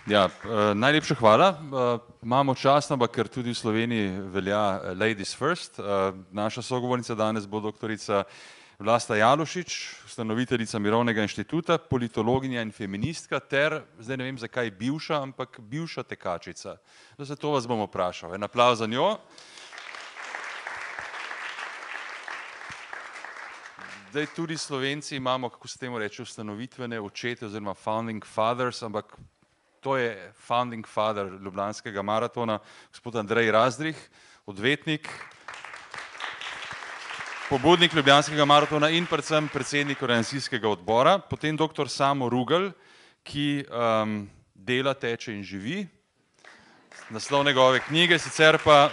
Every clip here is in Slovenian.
Ja, najlepša hvala. Imamo čast, ampak ker tudi v Sloveniji velja ladies first. Naša sogovornica danes bo doktorica Vlasta Jalušić, ustanoviteljica Mirovnega inštituta, politologinja in feministka ter, zdaj ne vem zakaj bivša, ampak bivša tekačica. Zato vas bom vprašal. En aplavz za njo. Zdaj tudi Slovenci imamo, kako se temu reče, ustanovitvene očete oziroma founding fathers, ampak to je founding father Ljubljanskega maratona, gospod Andrej Razdrih, odvetnik, pobudnik Ljubljanskega maratona in predvsem predsednik organizacijskega odbora, potem doktor Samo Rugel, ki dela, teče in živi, naslov njegove knjige, sicer pa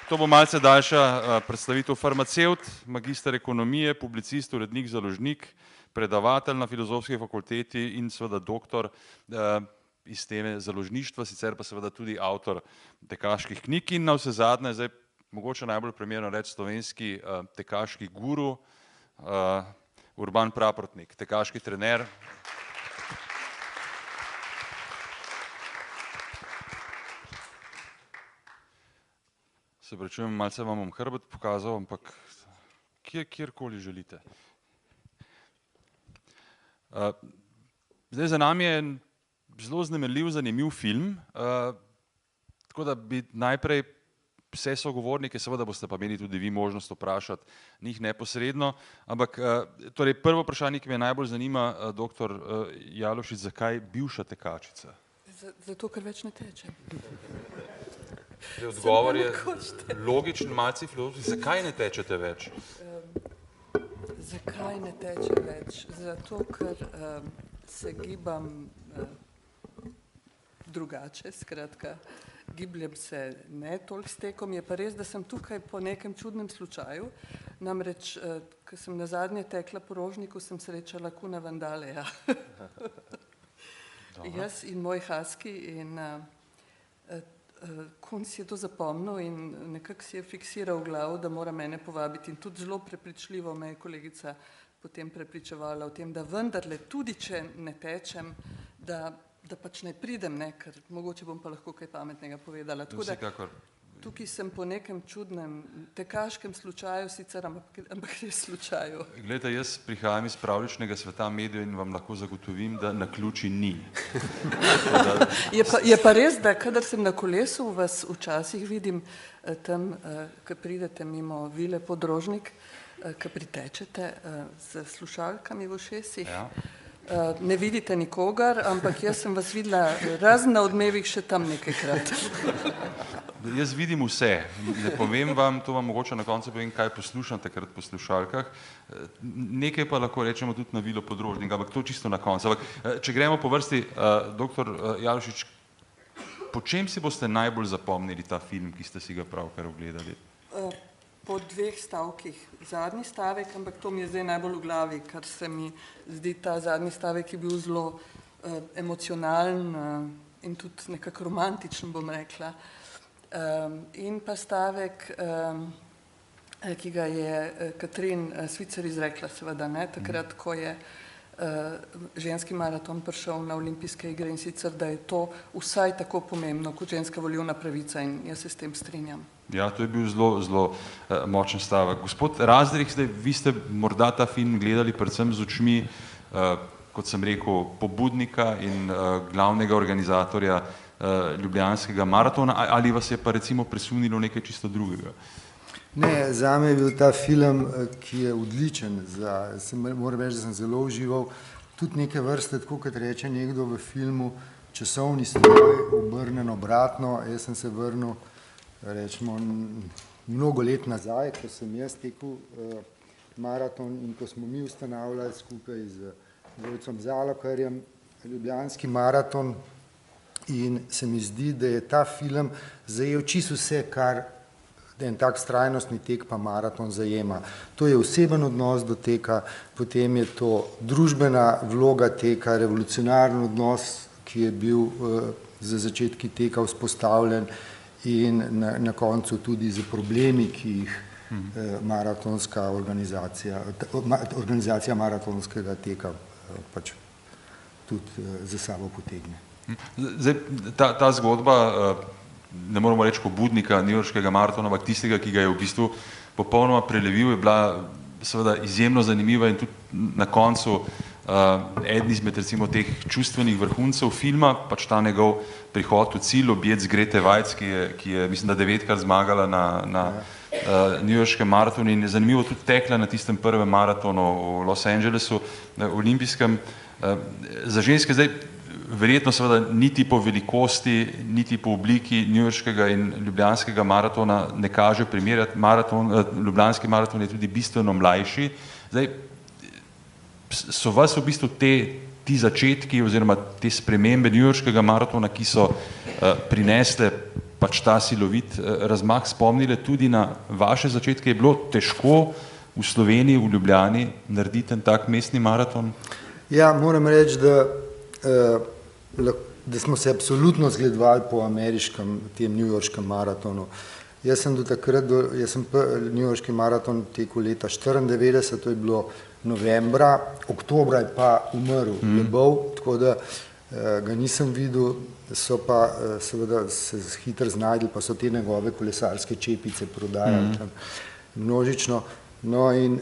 to bo malce daljša predstavitev, farmacevt, magister ekonomije, publicist, urednik, založnik, predavatelj na Filozofski fakulteti in seveda doktor iz teme založništva, sicer pa seveda tudi avtor tekaških knjig in navsezadnje, zdaj mogoče najbolj primerno reči slovenski tekaški guru, Urban Praprotnik, tekaški trener. Se prečujem, malce vam bom hrbet pokazal, ampak kjerkoli želite. Zdaj za nami je zelo vznemirljiv, zanimiv film, tako da bi najprej vse sogovornike, seveda boste pa imeli tudi vi možnost vprašati njih neposredno, ampak torej prvo vprašanje, ki me najbolj zanima, doktor Jalušić, zakaj bivša tekačica? Zato, ker več ne tečem. Odgovor je logičen, malce filozofski, zakaj ne tečete več? Zakaj ne tečem več? Zato, ker se gibam drugače, skratka, gibljem se ne toliko s tekom, je pa res, da sem tukaj po nekem čudnem slučaju, namreč, ko sem nazadnje tekla po Rožniku, sem srečala Kuna Vandaleja. Jaz in moj husky in Kun si je to zapomnil in nekako si je fiksiral v glavo, da mora mene povabiti in tudi zelo prepričljivo me je kolegica potem prepričevala o tem, da vendarle tudi, če ne tečem, da pač ne pridem, ker mogoče bom pa lahko kaj pametnega povedala. Tako da tukaj sem po nekem čudnem tekaškem slučaju sicer, ampak res slučaju. Glejte, jaz prihajam iz pravljičnega sveta medijev in vam lahko zagotovim, da naključij ni. Je pa res, da kadar sem na kolesu, vas včasih vidim tam, ko pridete mimo vile Podrožnik, ko pritečete z slušalkami v ušesih. Ne vidite nikogar, ampak jaz sem vas videla razen na odmevih še tam nekajkrat. Jaz vidim vse. Ne povem vam, to vam mogoče na koncu povem, kaj poslušam takrat po slušalkah. Nekaj pa lahko rečemo tudi na vilo Podrožnik, ampak to čisto na koncu. Ampak če gremo po vrsti, doktor Jalušić, po čem si boste najbolj zapomnili ta film, ki ste si ga pravkar ogledali? Po dveh stavkih. Zadnji stavek, ampak to mi je zdaj najbolj v glavi, kar se mi zdi ta zadnji stavek je bil zelo emocionalen in tudi nekako romantičen, bom rekla. In pa stavek, ki ga je Katrin Svicer izrekla, seveda, takrat, ko je ženski maraton prišel na olimpijske igre in sicer, da je to vsaj tako pomembno kot ženska volilna pravica in jaz se s tem strinjam. Ja, to je bil zelo močen stavek. Gospod Razdrih, zdaj vi ste morda ta film gledali predvsem z očmi, kot sem rekel, pobudnika in glavnega organizatorja Ljubljanskega maratona, ali vas je pa recimo presunilo nekaj čisto drugega? Ne, zame je bil ta film, ki je odličen, moram reči, da sem zelo užival, tudi neke vrste, tako kot reče nekdo v filmu, časovni stroj, obrnen obratno, jaz sem se vrnil, rečemo, mnogo let nazaj, ko sem jaz tekel maraton in ko smo mi ustanavljali skupaj z Vojcom Zalokarjem Ljubljanski maraton in se mi zdi, da je ta film zajel čisto vse, kar en tak trajnostni tek pa maraton zajema. To je oseben odnos do teka, potem je to družbena vloga teka, revolucionaren odnos, ki je bil za začetki teka vzpostavljen in na koncu tudi z problemi, ki jih maratonska organizacija maratonskega teka pač tudi za sabo potegne. Zdaj, ta zgodba, ne moramo reči pobudnika newyorškega maratona, ampak tistega, ki ga je v bistvu popolnoma prelevil, je bila seveda izjemno zanimiva in tudi na koncu eden izmed recimo teh čustvenih vrhuncev filma, pač ta njegov prihod v cilj, objet z Grete Weitz, ki je mislim, da 9-krat zmagala na newyorškem maratonu in je zanimivo tudi tekla na tistem prvem maratonu v Los Angelesu, olimpijskem. Za ženske zdaj verjetno seveda niti po velikosti, niti po obliki newyorškega in ljubljanskega maratona ne kaže primerjati. Ljubljanski maraton je tudi bistveno mlajši. Zdaj, so vas v bistvu ti začetki oziroma te spremembe newyorškega maratona, ki so prinesle pač ta silovit razmah, spomnile tudi na vaše začetke? Je bilo težko v Sloveniji, v Ljubljani narediti en tak mestni maraton? Ja, moram reči, da smo se absolutno zgledovali po ameriškem, tem newyorškem maratonu. Jaz sem newyorški maraton tekel leta 1994, to je bilo novembra, oktobra je pa umrl Lebov, tako da ga nisem videl, so pa seveda se hitro znajdli, pa so te njegove kolesarske čepice prodajali tam množično. No in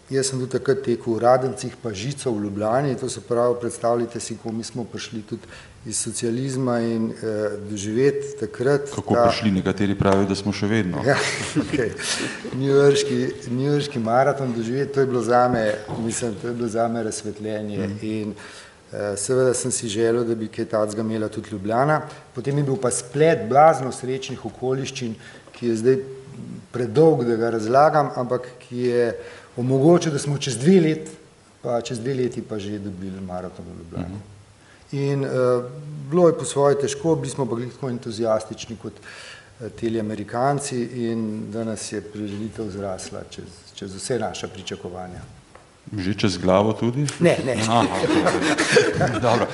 jaz sem tudi takrat tekel v Radencih pa Žico v Ljubljani, to se pravi, predstavljajte si, ko mi smo prišli tudi iz socializma in doživeti takrat. Kako prišli, nekateri pravijo, da smo še vedno. Ja, okay. Newyorški maraton doživeti, to je bilo zame razsvetljenje in seveda sem si želel, da bi kaj takega imela tudi Ljubljana. Potem je bil pa splet blazno srečnih okoliščin, ki je zdaj predolg, da ga razlagam, ampak ki je omogočil, da smo čez 2 leti pa že dobili maraton v Ljubljani. In bilo je po svoje težko, bili smo pa tako entuzijastični kot teli Amerikanci in danes je prireditev zrasla čez vse naša pričakovanja. Že čez glavo tudi? Ne. Aha, okay. Dobro.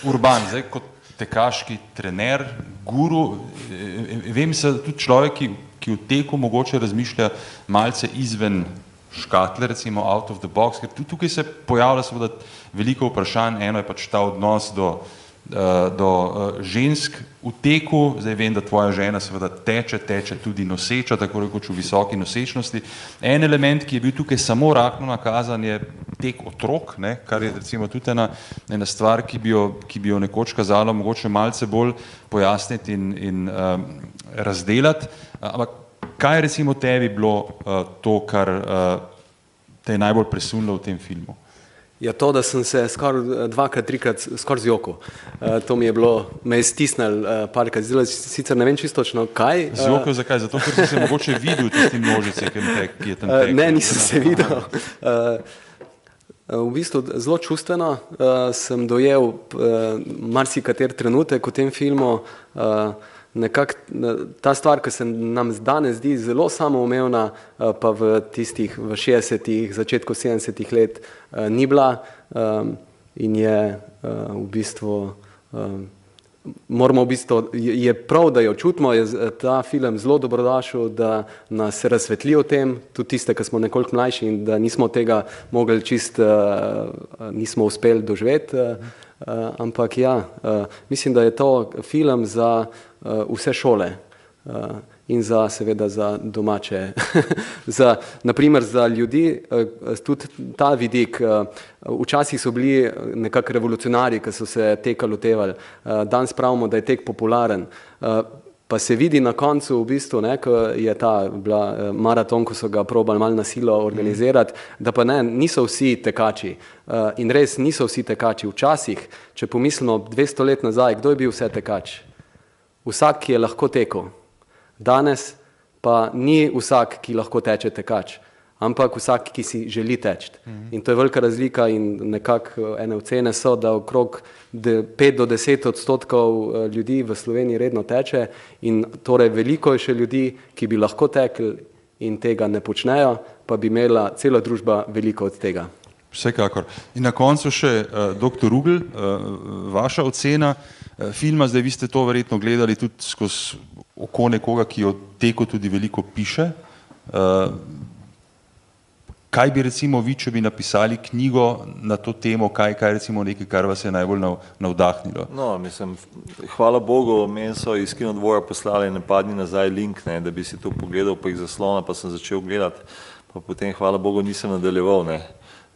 Urban, zdaj kot tekaški trener, guru, vem se tudi človek, ki v teku mogoče razmišlja malce izven škatle, recimo out of the box, ker tudi tukaj se pojavlja seveda veliko vprašanj, eno je pač ta odnos do žensk v teku. Zdaj vem, da tvoja žena seveda teče tudi noseča, tako rekoč v visoki nosečnosti. En element, ki je bil tukaj samo rahlo nakazan, je tek otrok, ne, kar je recimo tudi ena stvar, ki bi jo nekoč kazalo mogoče malce bolj pojasniti in razdelati. Ampak kaj je recimo tebi bilo to, kar te je najbolj presunilo v tem filmu? Ja, to, da sem se skoraj 2-krat, 3-krat skoraj zjokal. To me je stisnilo parkrat. Zdaj, sicer ne vem čisto točno kaj. Zjokal zakaj? Zato, ker si se mogoče videl tisti množice, ki je tam tekel. Ne, nisem se videl. V bistvu zelo čustveno sem dojel marsikater trenutek v tem filmu. Nekako ta stvar, ki se nam danes zdi zelo samoumevna, pa v 60-ih, začetku 70-ih let ni bila in je v bistvu, je prav, da jo čutimo, je ta film zelo dobrodošel, da nas razsvetli o tem, tudi tiste, ki smo nekoliko mlajši in da nismo tega mogli nismo uspeli doživeti, ampak ja, mislim, da je to film za vse šole in seveda za domače, naprimer za ljudi, tudi ta vidik, včasih so bili nekako revolucionarji, ki so se teka lotevali, danes pravimo, da je tek popularen, pa se vidi na koncu v bistvu, ko je ta bila maraton, ko so ga probali malo na silo organizirati, da pa niso vsi tekači in res niso vsi tekači. Včasih, če pomislimo 200 let nazaj, kdo je bil vse tekač? Vsak, ki je lahko tekel. Danes pa ni vsak, ki lahko teče tekač, ampak vsak, ki si želi teči. In to je velika razlika in nekako ene ocene so, da okrog 5 do 10% ljudi v Sloveniji redno teče in torej veliko je še ljudi, ki bi lahko tekli in tega ne počnejo, pa bi imela cela družba veliko od tega. Vsekakor. In na koncu še dr. Rugl, vaša ocena filma, zdaj vi ste to verjetno gledali tudi skozi oko nekoga, ki o teku tudi veliko piše. kaj bi recimo vi, če bi napisali knjigo na to temo, kaj recimo nekaj, kar vas je najbolj navdahnilo? No, mislim, hvala Bogu, meni so iz Kinodvora poslali napadni nazaj link, ne, da bi si to pogledal, pa jih zaslona, pa sem začel gledati, pa potem hvala Bogu nisem nadaljeval, ne.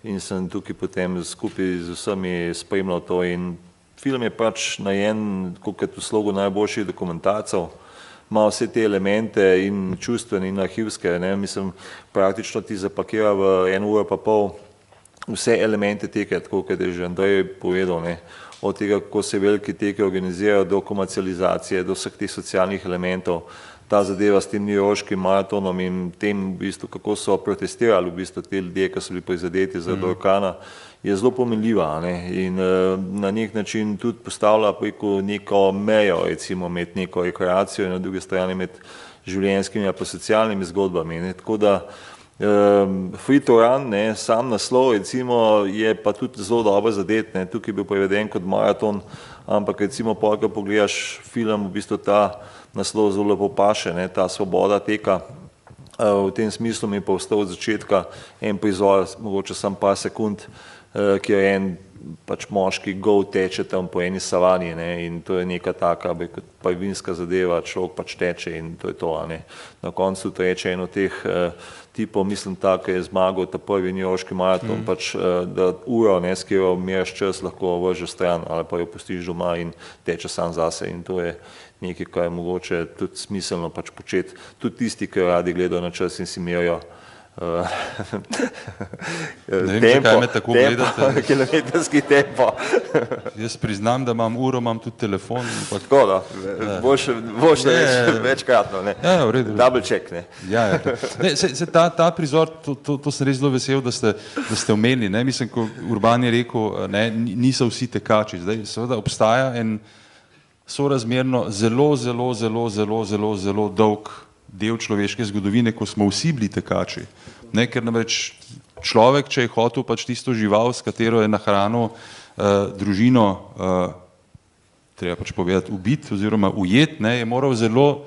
In sem tukaj potem skupaj z vsemi spremljal to in film je pač najen, kot v slogu najboljših dokumentarcev, ima vse te elemente in čustvene in arhivske, ne, mislim, praktično ti zapakira v 1 uro pa pol vse elemente teke, tako kot je že Andrej povedal, ne, od tega, kako se veliki teke organizirajo, do komercializacije, do vseh teh socialnih elementov, ta zadeva s tem newyorškim maratonom in tem, v bistvu, kako so protestirali v bistvu te ljudje, ki so bili prizadeti zaradi orkana, je zelo pomenljiva, ne, in na nek način tudi postavlja preko neko mejo, recimo med neko rekreacijo in na drugi strani med življenjskimi pa socialnimi zgodbami, ne, tako da Free to Run, ne, sam naslov recimo je pa tudi zelo dobro zadet, ne, tukaj je bil preveden kot maraton, ampak recimo ko pogledaš film, v bistvu ta naslov zelo lepo paše, ne, ta svoboda teka, v tem smislu mi je pa ostal od začetka en prizor, mogoče samo par sekund, ki je en pač moški gol teče tam po eni savani, ne, in to je neka taka prvinska zadeva, človek pač teče in to je to, ne. Na koncu to reče en od teh tipov, mislim tak, ki je zmagal ta prvi newyorški maraton, pač da uro, ne, s katero meriš čas, lahko vržeš stran ali pa jo pustiš doma in teče sam zase in to je nekaj, kar je mogoče tudi smiselno pač početi. Tudi tisti, ki radi gledajo na čas in si merijo Ne vem, zakaj me tako gledate. Kilometrski tempo. Jaz priznam, da imam uro, imam tudi telefon. Tako da, boš večkratno, ne. Ja, v redu. Double check, ne. Ja. Ne, ta prizor, to sem res zelo vesel, da ste omenili, ne. Mislim, ko Urban je rekel, ne, niso vsi tekači. Zdaj, seveda obstaja en sorazmerno zelo dolg del človeške zgodovine, ko smo vsi bili tekači. Ne, ker namreč človek, če je hotel pač tisto žival, s katero je nahranil družino, treba pač povedati, ubiti oziroma ujet, ne, je moral zelo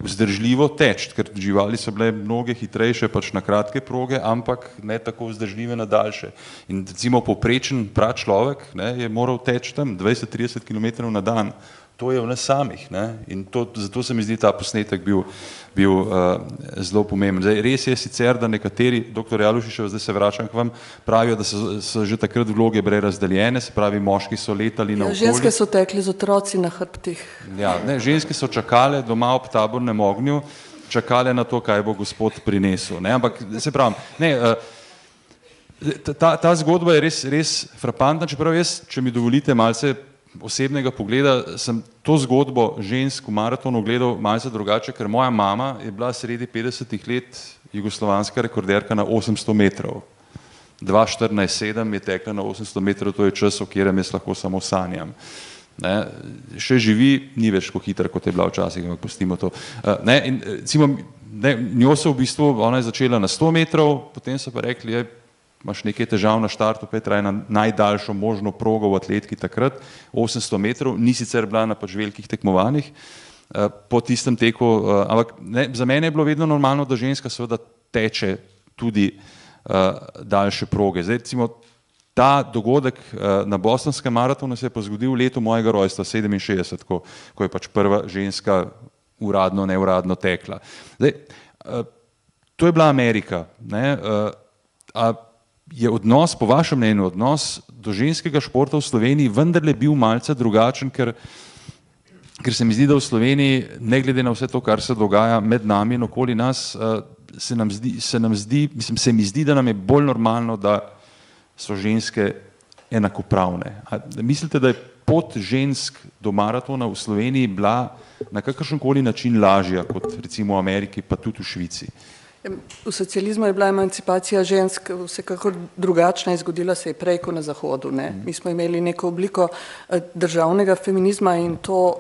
vzdržljivo teči, ker živali so bile mnoge hitrejše pač na kratke proge, ampak ne tako vzdržljive na daljše. In recimo povprečen pračlovek, ne, je moral teči tam 20-30 km na dan. To je v nas samih, ne, in zato se mi zdi ta posnetek bil zelo pomemben. Zdaj, res je sicer, da nekateri, doktor Jalušišev, zdaj se vračam k vam, pravijo, da so že takrat vloge bile razdeljene, se pravi, moški so letali naokoli. Ženske so tekli z otroci na hrbtih. Ja, ne, ženske so čakale doma ob tabornem ognju, čakale na to, kaj bo gospod prinesel, ne, ampak se pravim, ne, ta zgodba je res frapantna, čeprav jaz, če mi dovolite malce osebnega pogleda, sem to zgodbo žensk v maratonu gledal malce drugače, ker moja mama je bila sredi 50-ih let jugoslovanska rekorderka na 800 metrov. 2:14:7 je tekla na 800 metrov, to je čas, o katerem jaz lahko samo sanjam. Ne, še živi, ni več tako hitra, kot je bila včasih, ampak pustimo to. Ne, in recimo, ne, njo so v bistvu, ona je začela na 100 metrov, potem so pa rekli, imaš nekaj težav na štartu, Petra je na najdaljšo možno progo v atletiki takrat, 800 metrov, ni sicer bila na pač velikih tekmovanjih po tistem teku, ampak ne, za mene je bilo vedno normalno, da ženska seveda teče tudi daljše proge. Zdaj, recimo, ta dogodek na bostonskem maratonu se je pa zgodil v letu mojega rojstva, 67, ko je pač prva ženska uradno, neuradno tekla. Zdaj, to je bila Amerika, ne, je odnos, po vašem mnenju, odnos do ženskega športa v Sloveniji vendarle bil malce drugačen, ker se mi zdi, da v Sloveniji, ne glede na vse to, kar se dogaja med nami in okoli nas, se mi zdi, da nam je bolj normalno, da so ženske enakopravne. Mislite, da je pot žensk do maratona v Sloveniji bila na kakršenkoli način lažja kot recimo v Ameriki, pa tudi v Švici? V socializmu je bila emancipacija žensk vsekakor drugačna in zgodila se je prej kot na Zahodu. Ne. Mi smo imeli neko obliko državnega feminizma in to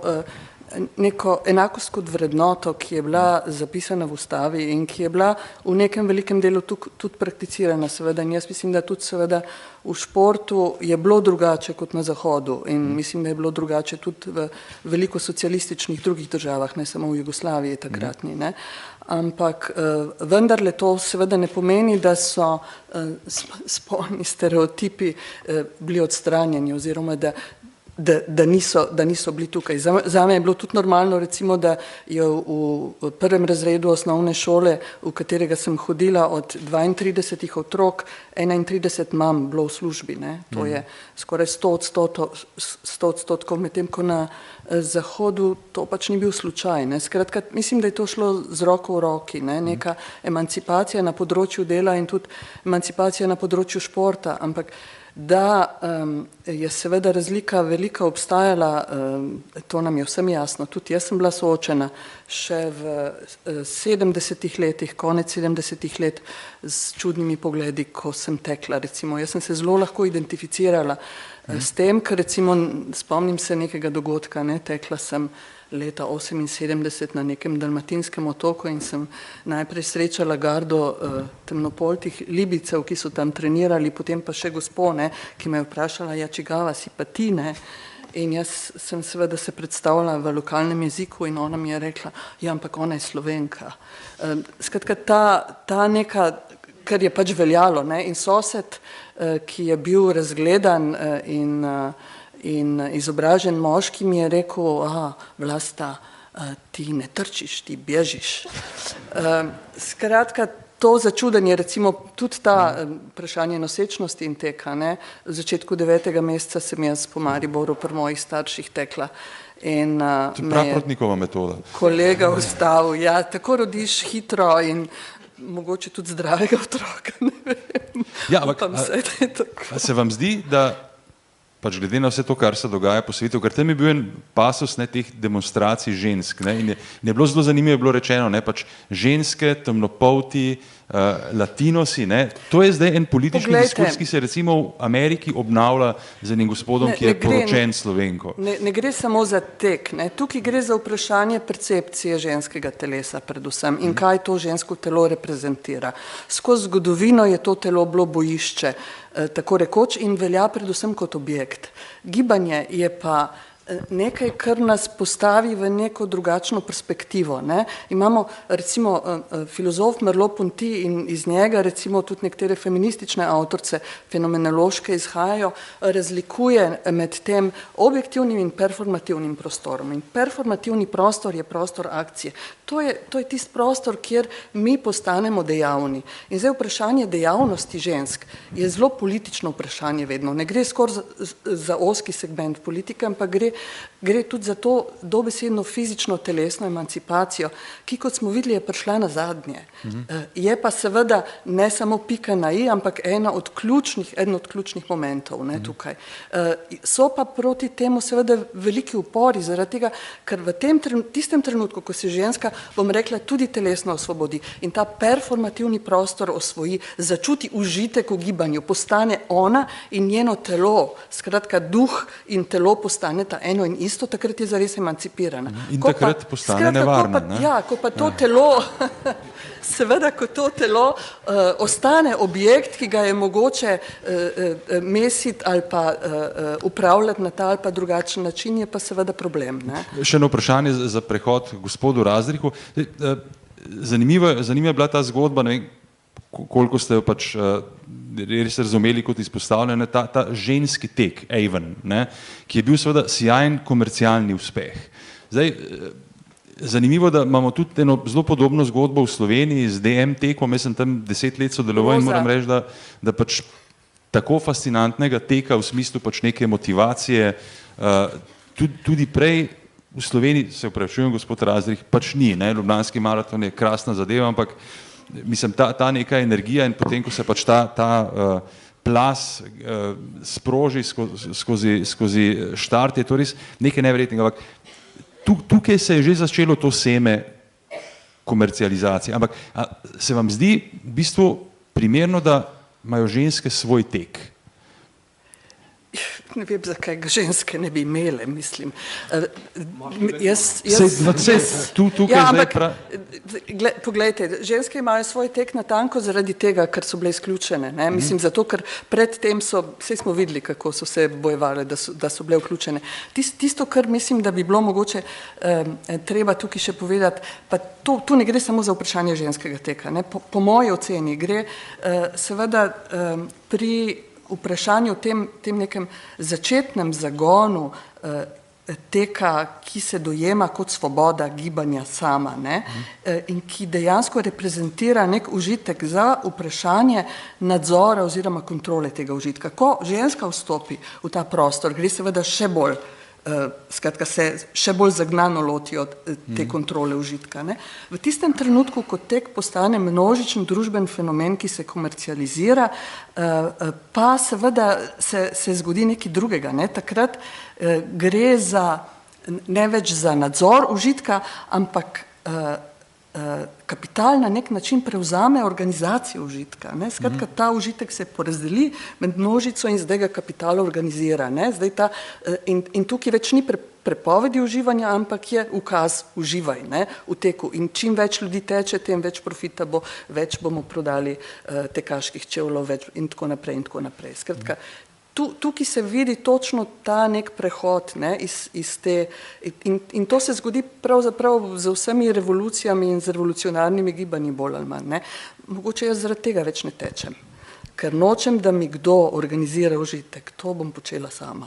neko enakost kot vrednoto, ki je bila zapisana v ustavi in ki je bila v nekem velikem delu tudi prakticirana, seveda. In jaz mislim, da tudi seveda v športu je bilo drugače kot na Zahodu in mislim, da je bilo drugače tudi v veliko socialističnih drugih državah, ne samo v Jugoslaviji takratni. Ne. ampak vendarle to seveda ne pomeni, da so spolni stereotipi bili odstranjeni oziroma da niso bili tukaj. Zame je bilo tudi normalno, recimo, da je v prvem razredu osnovne šole, v katerega sem hodila od 32 otrok, 31 mam bilo v službi, ne. To je skoraj 100%, medtem ko na Zahodu to pač ni bil slučaj, ne. Skratka, mislim, da je to šlo z roko v roki, ne. Neka emancipacija na področju dela in tudi emancipacija na področju športa, ampak da je seveda razlika velika obstajala, to nam je vsem jasno. Tudi jaz sem bila soočena še v 70 letih, konec 70 let s čudnimi pogledi, ko sem tekla, recimo. Jaz sem se zelo lahko identificirala s tem, ker recimo spomnim se nekega dogodka, ne, tekla sem leta 78 na nekem dalmatinskem otoku in sem najprej srečala gardo temnopoltih Libijcev, ki so tam trenirali, potem pa še gospo, ne, ki me je vprašala, ja, čigava si pa ti, ne. In jaz sem seveda se predstavila v lokalnem jeziku in ona mi je rekla, ja, ampak ona je Slovenka. Skratka, ta neka, kar je pač veljalo, ne, in sosed, ki je bil razgledan in izobražen moški, mi je rekel, Vlasta, ti ne trčiš, ti bježiš. Skratka, to začudenje, recimo tudi ta vprašanje nosečnosti in teka, ne, v začetku 9. meseca sem jaz po Mariboru pri mojih starših tekla. In Praprotnikova metoda. Kolega ustavil, ja, tako rodiš hitro in mogoče tudi zdravega otroka, ne vem. Ja, ampak se vam zdi, da pač glede na vse to, kar se dogaja po svetu, ker tam je bil en pasus, ne, teh demonstracij žensk, ne, in je bilo zelo zanimivo, je bilo rečeno, ne, pač ženske, temnopolti, latinosi, ne, to je zdaj en politični diskurs, ki se recimo v Ameriki obnavlja z enim gospodom, ki je poročen Slovenko. Ne gre samo za tek, ne, tukaj gre za vprašanje percepcije ženskega telesa predvsem in kaj to žensko telo reprezentira. Skozi zgodovino je to telo bilo bojišče, tako rekoč, in velja predvsem kot objekt. Gibanje je pa nekaj, kar nas postavi v neko drugačno perspektivo, ne. Imamo recimo filozof Merleau-Ponty in iz njega recimo tudi nekatere feministične avtorice fenomenološke izhajajo, razlikuje med tem objektivnim in performativnim prostorom. In performativni prostor je prostor akcije. To je tisti prostor, kjer mi postanemo dejavni. In zdaj vprašanje dejavnosti žensk je zelo politično vprašanje vedno. Ne gre skoraj za ozki segment politike, ampak gre tudi za to dobesedno fizično telesno emancipacijo, ki, kot smo videli, je prišla na zadnje. Je pa seveda ne samo pika na i, ampak eden od ključnih momentov, ne, tukaj. So pa proti temu seveda veliki upori, zaradi tega, ker v tistem trenutku, ko se ženska, bom rekla, tudi telesno osvobodi in ta performativni prostor osvoji, začuti užitek v gibanju, postane ona in njeno telo, skratka duh in telo postaneta eno in isto, takrat je zares emancipirana. In takrat postane nevarna, ne? Ja, ko pa to telo, seveda, ko to telo ostane objekt, ki ga je mogoče mesiti ali pa upravljati na ta ali pa drugačen način, je pa seveda problem, ne? Še eno vprašanje za prehod gospodu Razdrihu. Zanimiva je bila ta zgodba, ne vem, koliko ste jo pač res razumeli kot izpostavljene, ta ženski tek, Avon, ne, ki je bil seveda sjajen komercialni uspeh. Zdaj, zanimivo, da imamo tudi eno zelo podobno zgodbo v Sloveniji z DM tekom, jaz sem tam 10 let sodeloval in moram reči, da pač tako fascinantnega teka v smislu pač neke motivacije, tudi prej v Sloveniji, se upravičujem, gospod Razdrih, pač ni, ne, Ljubljanski maraton je krasna zadeva, ampak mislim, ta neka energija in potem, ko se pač ta plas sproži skozi štart, je to res nekaj neverjetnega, ampak tukaj se je že začelo to seme komercializacije, ampak se vam zdi v bistvu primerno, da imajo ženske svoj tek? ne vem, zakaj ga ženske ne bi imele, mislim. Poglejte, ženske imajo svoj tek natanko zaradi tega, ker so bile izključene. Ne? Mislim, zato, ker predtem vsej smo videli, kako so se bojevale, da so bile vključene. Tisto, kar mislim, da bi bilo mogoče treba tukaj še povedati, pa tu ne gre samo za vprašanje ženskega teka. Ne? Po moji oceni gre seveda pri vprašanju tem nekem začetnem zagonu teka, ki se dojema kot svoboda gibanja sama, ne? In ki dejansko reprezentira nek užitek za vprašanje nadzora oziroma kontrole tega užitka. Ko ženska vstopi v ta prostor, gre seveda še bolj, skratka se še bolj zagnano lotijo te kontrole užitka. Ne? V tistem trenutku, ko tek postane množičen družben fenomen, ki se komercializira, pa seveda se zgodi nekaj drugega. Ne? Takrat gre ne več za nadzor užitka, ampak kapital na nek način prevzame organizacijo užitka. Ne? Skratka, ta užitek se porazdeli med množico in zdaj ga kapital organizira. Ne? Zdaj in tukaj več ni prepovedi uživanja, ampak je ukaz uživaj, ne? V teku. In čim več ljudi teče, tem več profita bo, več bomo prodali tekaških čevljev in tako naprej in tako naprej. Skratka, tukaj se vidi točno ta nek prehod, ne, iz te, in to se zgodi pravzaprav z vsemi revolucijami in z revolucionarnimi gibanji bolj ali manj. Ne. Mogoče jaz zaradi tega več ne tečem, ker nočem, da mi kdo organizira užitek, to bom počela sama.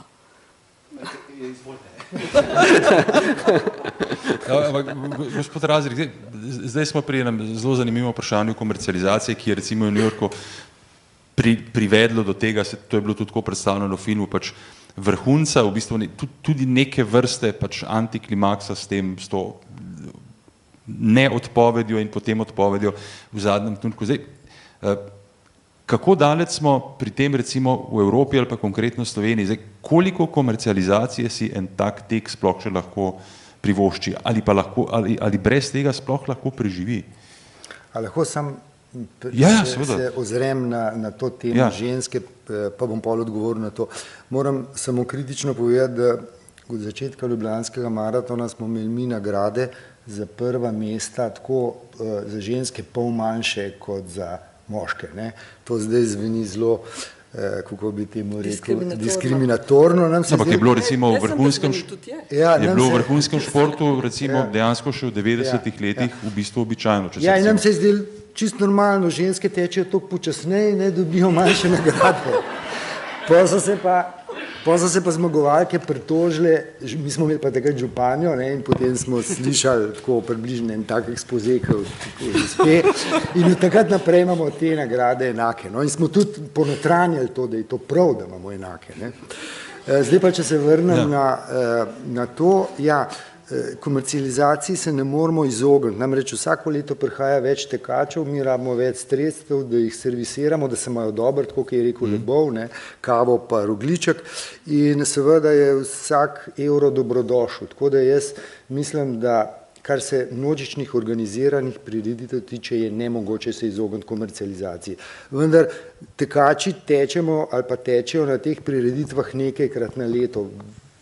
Gospod Razrik, zdaj smo pri enem zelo zanimivem vprašanju komercializacije, ki je recimo v New Yorku privedlo do tega, to je bilo tudi tako predstavljeno v filmu, pač vrhunca, v bistvu tudi neke vrste pač antiklimaksa s to neodpovedjo in potem odpovedjo v zadnjem trenutku. Zdaj, kako daleč smo pri tem recimo v Evropi ali pa konkretno v Sloveniji, zdaj, koliko komercializacije si en tak tek sploh še lahko privošči ali brez tega sploh lahko preživi? A lahko sam se ozrem na to temo ženske, pa bom pol odgovoril na to. Moram samo kritično povedati, da od začetka Ljubljanskega maratona smo imeli mi nagrade za prva mesta, tako za ženske pol manjše kot za moške. Ne? To zdaj zveni zelo, kako bi temu rekel, diskriminatorno. Ampak je bilo recimo v vrhunskem športu recimo dejansko še v 90-ih letih v bistvu običajno. Ja, in nam se je zdelo čisto normalno, ženske tečejo toliko počasneje in ne dobijo manjše nagrade. Potem so se pa zmagovalke pritožile, mi smo imeli pa takrat županjo, ne, in potem smo slišali tako približno en tak ekspoze, in od takrat naprej imamo te nagrade enake. No, in smo tudi ponotranjali to, da je to prav, da imamo enake. Ne. Zdaj pa, če se vrnem na to, komercializaciji se ne moramo izogniti, namreč vsako leto prihaja več tekačev, mi rabimo več sredstev, da jih servisiramo, da se imajo dobro, tako kot je rekel Lebov, ne, kavo pa rogljiček, in seveda je vsak evro dobrodošel, tako da jaz mislim, da kar se množičnih organiziranih prireditev tiče, je nemogoče se izogniti komercializaciji. Vendar tekači tečemo ali pa tečejo na teh prireditvah nekajkrat na leto.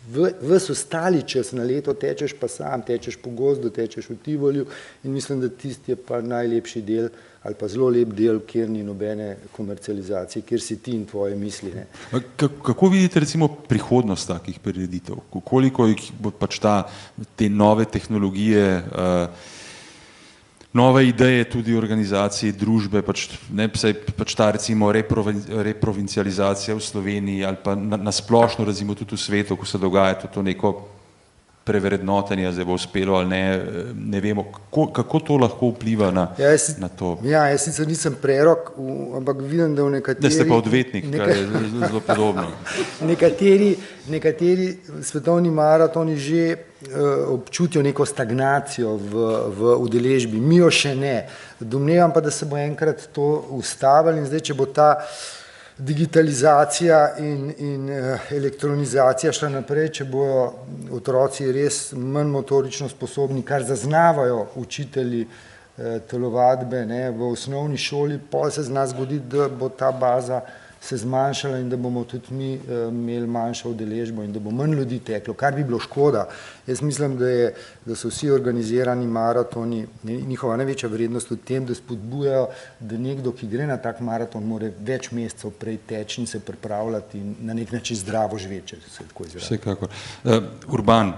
Ves ostali čas na leto tečeš pa sam, tečeš po gozdu, tečeš v Tivolju in mislim, da tisti je pa najlepši del ali pa zelo lep del, kjer ni nobene komercializacije, kjer si ti in tvoje misli. Ne. Kako vidite recimo prihodnost takih prireditev? Koliko jih bo pač te nove tehnologije, nove ideje tudi organizacije, družbe, pač ta recimo reprovincializacija v Sloveniji ali pa na splošno recimo tudi v svetu, ko se dogaja to neko prevrednotenje, zdaj bo uspelo ali ne vemo, kako to lahko vpliva na to. Ja, jaz sicer nisem prerok, ampak vidim, da v nekaterih... Da ste pa odvetnik, kar je zelo podobno. Nekateri svetovni maratoni že občutijo neko stagnacijo v udeležbi, mi jo še ne. Domnevam pa, da se bo enkrat to ustavilo in zdaj, če bo ta digitalizacija in elektronizacija šla naprej, če bojo otroci res manj motorično sposobni, kar zaznavajo učitelji telovadbe v osnovni šoli, pa se zna zgoditi, da bo ta baza se zmanjšala in da bomo tudi mi imeli manjšo udeležbo in da bo manj ljudi teklo, kar bi bilo škoda. Jaz mislim, da so vsi organizirani maratoni, njihova največja vrednost v tem, da spodbujajo, da nekdo, ki gre na tak maraton, mora več mesecev prej teči in se pripravljati in na nek način zdravo živeti, če se tako izrazi. Vsekakor. Urban,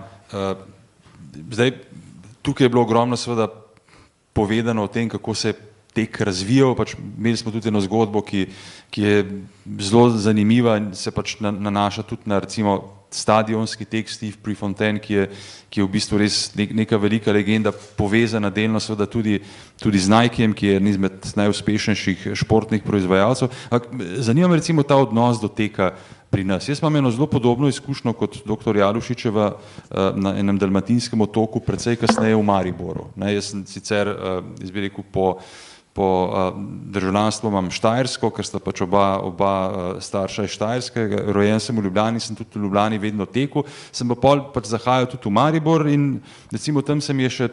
zdaj tukaj je bilo ogromno seveda povedano o tem, kako se je tek razvijal, pač imeli smo tudi eno zgodbo, ki je zelo zanimiva in se pač nanaša tudi na recimo stadionski tek Steve Prefontaine, ki je v bistvu res neka velika legenda, povezana delno seveda tudi z Nikejem, ki je eden izmed najuspešnejših športnih proizvajalcev. Zanima me recimo ta odnos do teka pri nas. Jaz imam eno zelo podobno izkušnjo kot dr. Jalušičeva na enem dalmatinskem otoku, precej kasneje v Mariboru. Jaz sem sicer, jaz bi rekel, po državljanstvu imam štajersko, ker sta pač oba starša iz Štajerske, rojen sem v Ljubljani, sem tudi v Ljubljani vedno tekel, sem pa pol pač zahajal tudi v Maribor in recimo tam se mi je še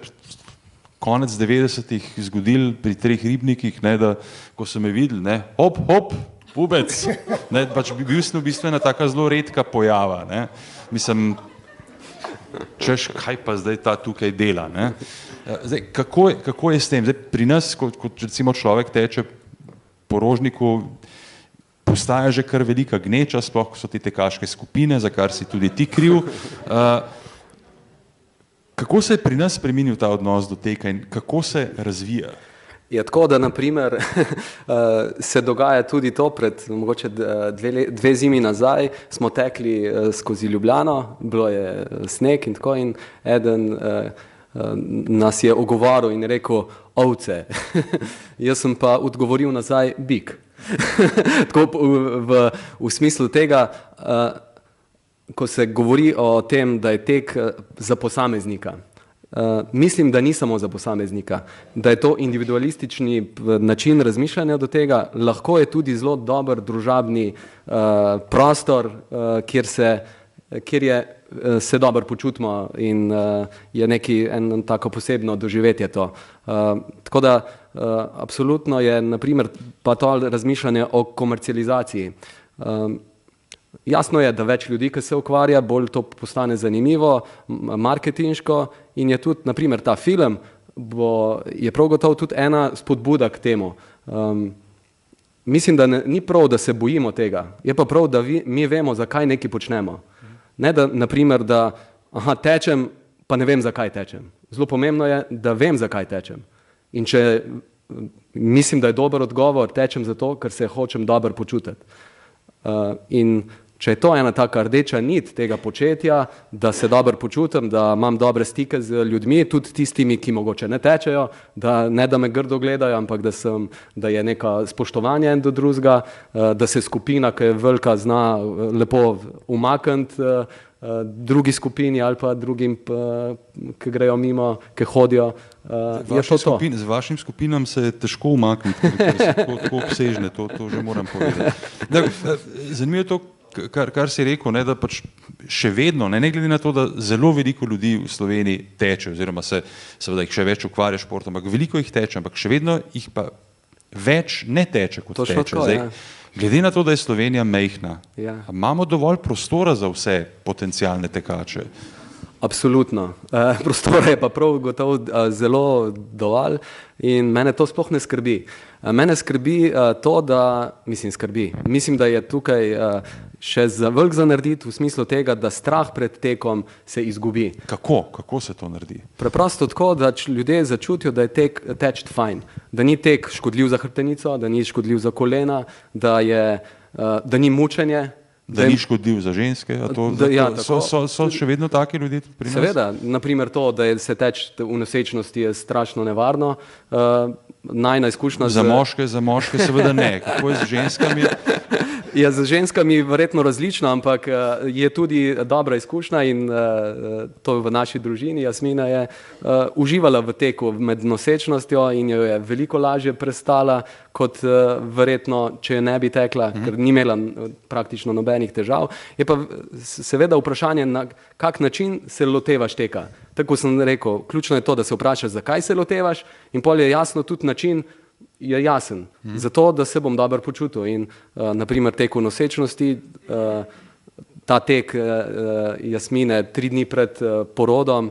konec 90-ih zgodil pri 3 ribnikih, da ko so me videli, hop, pubec, pač bil sem v bistvu ena taka zelo redka pojava, mislim, češ, kaj pa zdaj ta tukaj dela, Zdaj, kako je s tem? Zdaj, pri nas, kot recimo človek teče po Rožniku, postaja že kar velika gneča, sploh ko so te tekaške skupine, za kar si tudi ti kriv. Kako se je pri nas spremenil ta odnos do teka in kako se razvija? Je tako, da naprimer se dogaja tudi to, pred mogoče 2 zimi nazaj smo tekli skozi Ljubljano, bilo je sneg in tako in eden nas je ogovarjal in rekel ovce. Jaz sem pa odgovoril nazaj bik. Tako v smislu tega, ko se govori o tem, da je tek za posameznika. Mislim, da ni samo za posameznika, da je to individualistični način razmišljanja do tega, lahko je tudi zelo dober družabni prostor, kjer se dobro počutimo in je eno tako posebno doživetje to. Tako da absolutno je naprimer pa to razmišljanje o komercializaciji. Jasno je, da več ljudi, ki se ukvarja, bolj to postane zanimivo, marketinško in je tudi, naprimer, ta film je prav gotovo tudi ena spodbuda k temu. Mislim, da ni prav, da se bojimo tega, je pa prav, da mi vemo, zakaj nekaj počnemo. Ne da, naprimer, da tečem, pa ne vem, zakaj tečem. Zelo pomembno je, da vem, zakaj tečem. In če mislim, da je dober odgovor, tečem zato, ker se hočem dobro počutiti. In če je to ena taka rdeča nit tega početja, da se dobro počutim, da imam dobre stike z ljudmi, tudi tistimi, ki mogoče ne tečejo, da ne da me grdo gledajo, ampak da je neka spoštovanje en do drugega, da se skupina, ki je velika, zna lepo umakniti drugi skupini ali pa drugim, ki grejo mimo, ki hodijo. Z vašim skupinam se je težko umakniti, ker so tako obsežne, to že moram povedati. Zanimivo je to, kar si rekel, da pač še vedno, ne glede na to, da zelo veliko ljudi v Sloveniji teče, oziroma seveda jih še več ukvarja športom, ampak veliko jih teče, ampak še vedno jih pa več ne teče, kot teče. Glede na to, da je Slovenija majhna, imamo dovolj prostora za vse potencialne tekače? Absolutno. Prostora je pa prav gotovo zelo dovolj in mene to sploh ne skrbi. Mene skrbi to, mislim, da je tukaj še veliko za narediti v smislu tega, da strah pred tekom se izgubi. Kako se to naredi? Preprosto tako, da ljudje začutijo, da je teč fajn, da ni tek škodljiv za hrbtenico, da ni škodljiv za kolena, da ni mučenje. Da ni škodljiv za ženske? So še vedno taki ljudje pri nas? Seveda, naprimer to, da se teč v nosečnosti je strašno nevarno. Najna izkušnja za moške seveda ne. Kako je z ženskami? Ja, z ženskami verjetno različno, ampak je tudi dobra izkušnja in to v naši družini. Jasmina je uživala v teku med nosečnostjo in jo je veliko lažje prestala, kot verjetno, če ne bi tekla, ker ni imela praktično nobenih težav. Je pa seveda vprašanje, na kak način se lotevaš teka. Tako sem rekel, ključno je to, da se vprašaš, zakaj se lotevaš in pol je jasno tudi način, je jasen. Zato, da se bom dobro počutil in naprimer tek v nosečnosti, ta tek Jasmine 3 dni pred porodom,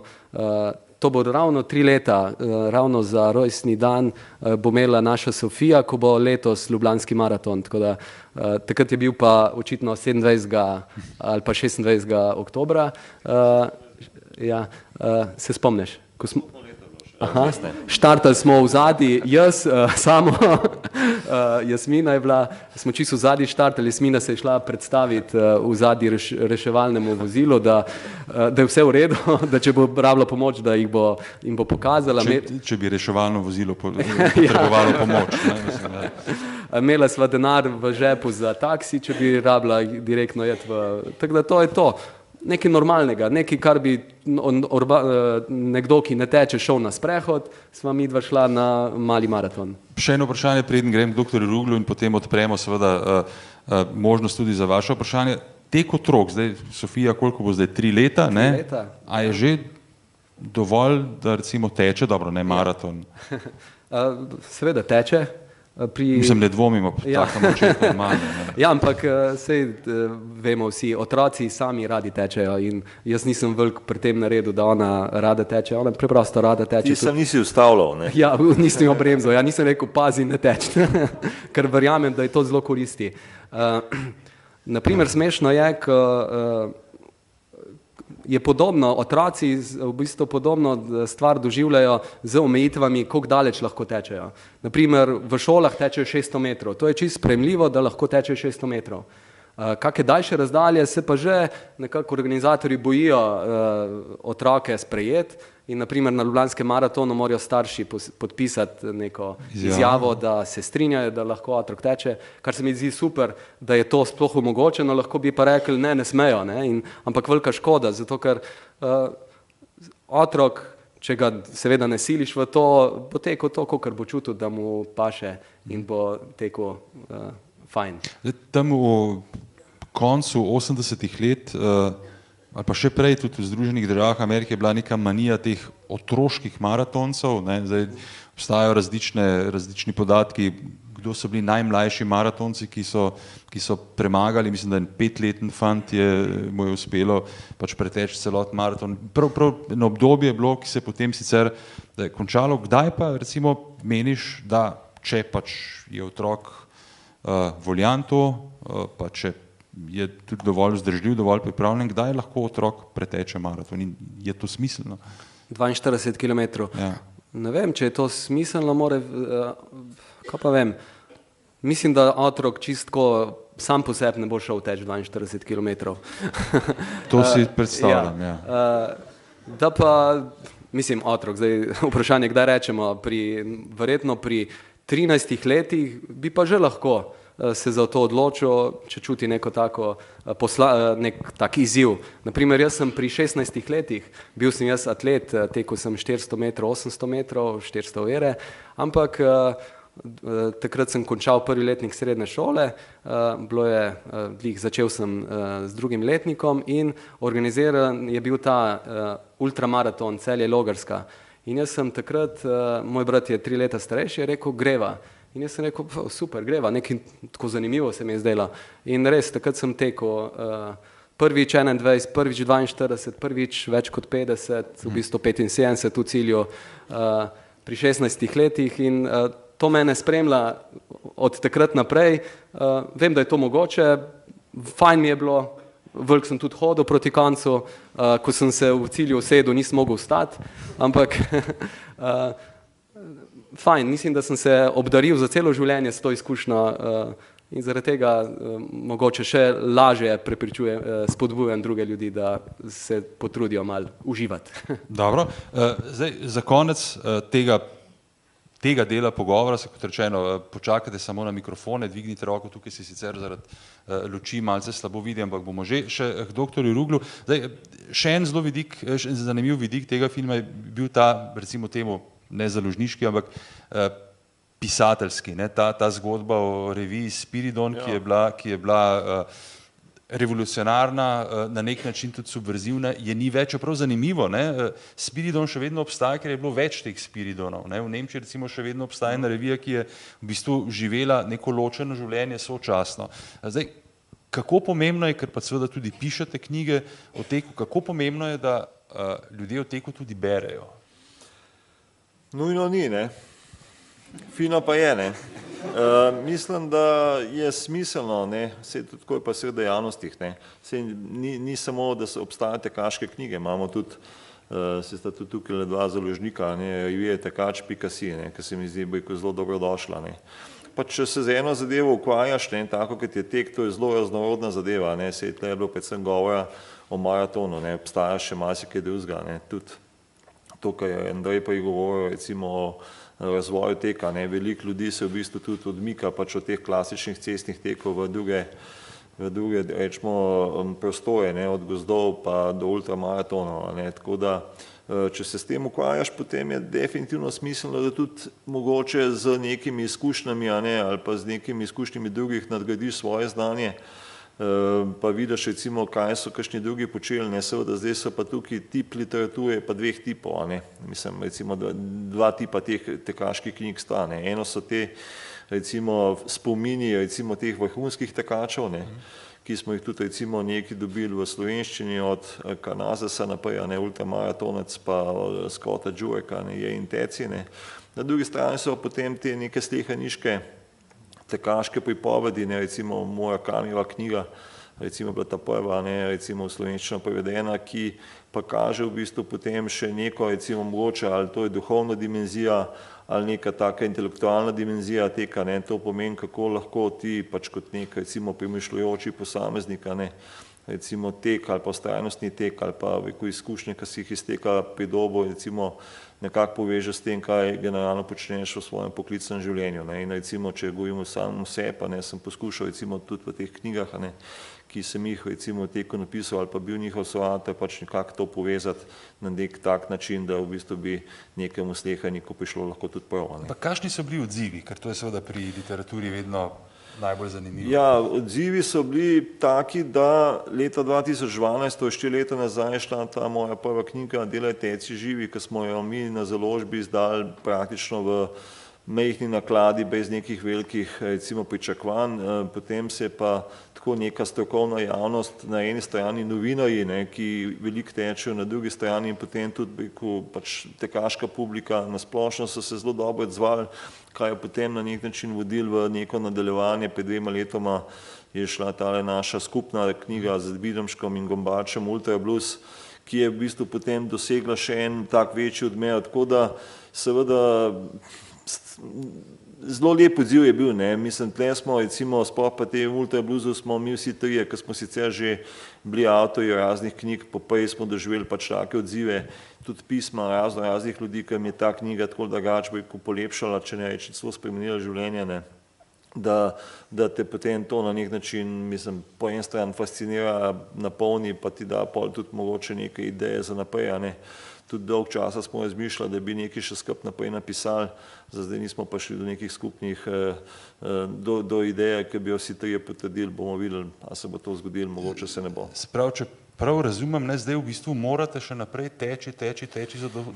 to bo ravno 3 leta, ravno za rojstni dan bo imela naša Sofija, ko bo letos Ljubljanski maraton, tako da takrat je bil pa očitno 27. ali pa 26. oktobra, ja, se spomniš? Ko smo... Aha, štartali smo v zadnji, jaz, samo, Jasmina je bila, smo čisto v zadnji štartali, Jasmina se je šla predstaviti v zadnji reševalnemu vozilu, da je vse v redu, da če bo rabila pomoč, da jim bo pokazala. Če bi reševalno vozilo potrebovalo pomoč. Imela sva denar v žepu za taksi, če bi rabila direktno jeti tako da to je to. Nekaj normalnega, nekaj, kar bi nekdo, ki ne teče, šel na sprehod, sva midva šla na mali maraton. Še eno vprašanje, preden grem k doktorju Ruglu in potem odpremo seveda možnost tudi za vaše vprašanje. Tek otrok, zdaj Sofija, koliko bo zdaj, 3 leta, ne? 3 leta. A je že dovolj, da recimo teče, dobro, ne maraton? Seveda teče. Mislim, ne dvomimo, tako močetno normalno. Ja, ampak sej vemo vsi, otroci sami radi tečejo in jaz nisem velik pri tem naredil, da ona rada teče, ona preprosto rada teče. Ti sem nisi ustavljal, ne? Ja, nisem jo bremzal, ja nisem rekel, pazi, ne teč, ker verjamem, da je to zelo koristi. Naprimer, smešno je, je podobno, otroci v bistvu podobno stvar doživljajo z omejitvami, koliko daleč lahko tečejo. Naprimer, v šolah tečejo 600 metrov, to je čisto sprejemljivo, da lahko tečejo 600 metrov. Kakšne daljše razdalje se pa že nekako organizatorji bojijo otroke sprejeti in naprimer na Ljubljanskem maratonu morajo starši podpisati neko izjavo, da se strinjajo, da lahko otrok teče, kar se mi zdi super, da je to sploh omogočeno, lahko bi pa rekli ne smejo, ne? Ampak velika škoda, zato ker otrok, če ga seveda ne siliš v to, bo tekel to, kakor bo čutil, da mu paše in bo tekel fajn. Tam v koncu 80-ih let ali pa še prej tudi v Združenih državah Amerike je bila neka manija teh otroških maratoncev, ne? Zdaj obstajajo različni podatki, kdo so bili najmlajši maratonci, ki so premagali, mislim, da en 5-leten fant mu je uspelo pač preteči celoten maraton. Prav eno obdobje je bilo, ki se potem sicer končalo. Kdaj pa recimo meniš, da če pač je otrok voljan to, pa če je tudi dovolj vzdržljiv, dovolj pripravljen, kdaj lahko otrok preteče maraton in je to smiselno? 42 kilometrov. Ja. Ne vem, če je to smiselno, kaj pa vem, mislim, da otrok čistko sam po sebi ne bo šel teč 42 kilometrov. To si predstavljam, ja. Da pa, mislim, otrok, zdaj vprašanje, kdaj rečemo, verjetno pri 13 letih bi pa že lahko se za to odločil, če čuti nek tak izziv. Naprimer, jaz sem pri 16 letih, bil sem jaz atlet, tekel sem 400 metrov, 800 metrov, 400 vere, ampak takrat sem končal prvi letnik srednje šole, začel sem z drugim letnikom in organiziran je bil ta ultramaraton Celje-Logarska. In jaz sem takrat, moj brat je 3 leta starejši, je rekel, greva. In jaz sem rekel, super, greva, nekaj tako zanimivo se mi je zdelo. In res, takrat sem tekel prvič 21, prvič 42, prvič več kot 50, v bistvu 75 v cilju pri 16 letih in to mene spremlja od takrat naprej. Vem, da je to mogoče, fajn mi je bilo, veliko sem tudi hodil proti koncu, ko sem se v cilju usedel, nisem mogel vstati, ampak fajn, mislim, da sem se obdaril za celo življenje s to izkušnjo in zaradi tega mogoče še lažje spodbujam druge ljudi, da se potrudijo malo uživati. Dobro, zdaj za konec tega dela pogovora, se kot rečeno, počakajte samo na mikrofone, dvignite roko, tukaj si sicer zaradi luči malce slabo vidi, ampak bomo že še k doktorju Ruglu. Zdaj, še en zanimiv vidik tega filma je bil ta, recimo temu, ne založniški, ampak pisateljski, ne? Ta zgodba o reviji Spiridon, ki je bila revolucionarna, na nek način tudi subverzivna, je ni več, čeprav zanimivo, ne? Spiridon še vedno obstaja, ker je bilo več teh Spiridonov, ne? V Nemčiji recimo še vedno obstaja ena revija, ki je v bistvu živela neko ločeno življenje sočasno. Zdaj, kako pomembno je, ker pa seveda tudi pišete knjige o teku, kako pomembno je, da ljudje o teku tudi berejo? Nujno ni, ne. Fino pa je, ne. Mislim, da je smiselno, ne, saj tudi tako je pa vseh dejavnostih, ne. Saj ni samo, da se obstajajo tekaške knjige, imamo tudi, se sta tudi tukaj dva založnika, ne, revija tekač.si, ne, ki se mi zdi zelo dobrodošla, ne. Pa če se z eno zadevo ukvarjaš, ne, tako kot je tek, to je zelo raznorodna zadeva, ne, saj tle je bilo predvsem govora o maratonu, ne, obstaja še marsikaj drugega, ne, tudi to, kar je Andrej pa je govoril, recimo o razvoju teka, ne, veliko ljudi se v bistvu tudi odmika pač od teh klasičnih cestnih tekov v druge rečemo prostore, ne, od gozdov pa do ultramaratonov, ne, tako da če se s tem ukvarjaš, potem je definitivno smiselno, da tudi mogoče z nekimi izkušnjami, ne, ali pa z nekimi izkušnjami drugih nadgradiš svoje znanje, pa vidiš recimo, kaj so kakšni drugi počeli, ne, seveda zdaj so pa tukaj tip literature pa dveh tipov, ne, mislim, recimo dva tipa teh tekaških knjig sta, ne, eno so te recimo spomini recimo teh vrhunskih tekačev, ne, ki smo jih tudi recimo nekaj dobili v slovenščini od Karnazesa naprej, ne, ultramaratonec pa Scotta Jureka, ne, je in teci, ne. Na drugi strani so potem te neke slehaniške tekaške pripovedi, ne, recimo Murakamijeva knjiga, recimo bila ta prva, ne, recimo v slovenščino prevedena, ki pa kaže v bistvu potem še neko, recimo mogoče, ali to je duhovna dimenzija, ali neka taka intelektualna dimenzija teka, ne, to pomeni, kako lahko ti pač kot nek, recimo premišljujoči posameznik, ne, recimo tek ali pa vztrajnostni tek ali pa veliko izkušnje, ki si jih iz teka pridobil, recimo nekako poveže s tem, kaj generalno počneš v svojem poklicnem življenju, ne, in recimo, če govorimo samo vse, pa ne, sem poskušal recimo tudi v teh knjigah, ne, ki sem jih recimo v teku napisal ali pa bil njihov soavtor, pač nekako to povezati na nek tak način, da v bistvu bi nekemu slehaniku prišlo lahko tudi prav, ne. Pa kakšni so bili odzivi, ker to je seveda pri literaturi vedno najbolj zanimivo? Ja, odzivi so bili taki, da leta 2012, to je 4 leta nazaj, šla ta moja prva knjiga Delaj, teci, živi, ki smo jo mi na založbi izdali praktično v majhni nakladi, brez nekih velikih recimo pričakovanj, potem se pa tako neka strokovna javnost, na eni strani novinarji, ne, ki veliko tečejo, na drugi strani in potem tudi pač tekaška publika na splošno so se zelo dobro odzvali, kaj je potem na nek način vodil v neko nadaljevanje. Pred 2 letoma je šla tale naša skupna knjiga z Vidomškom in Gombačem Ultra Blues, ki je v bistvu potem dosegla še en tak večji odmev, tako da seveda zelo lep odziv je bil, ne, mislim, tle smo recimo, sploh pa te Ultra Bluesu smo mi vsi trije, ki smo sicer že bili avtorji raznih knjig, poprej smo doživeli pač take odzive, tudi pisma raznih ljudi, ki mi je ta knjiga tako drugače polepšala, če ne reči, celo spremenila življenje, ne, da te potem to na nek način, mislim, po en stran fascinira, napolni, pa ti da pol tudi mogoče neke ideje za naprej, ne. Tudi dolg časa smo razmišljali, da bi nekaj še skupaj naprej napisali, za zdaj nismo pa šli do nekih skupnih, do ideje, ki bi jo vsi trije potrdili, bomo videli, a se bo to zgodilo, mogoče se ne bo. Se pravi, če prav razumem, ne, zdaj v bistvu morate še naprej teči,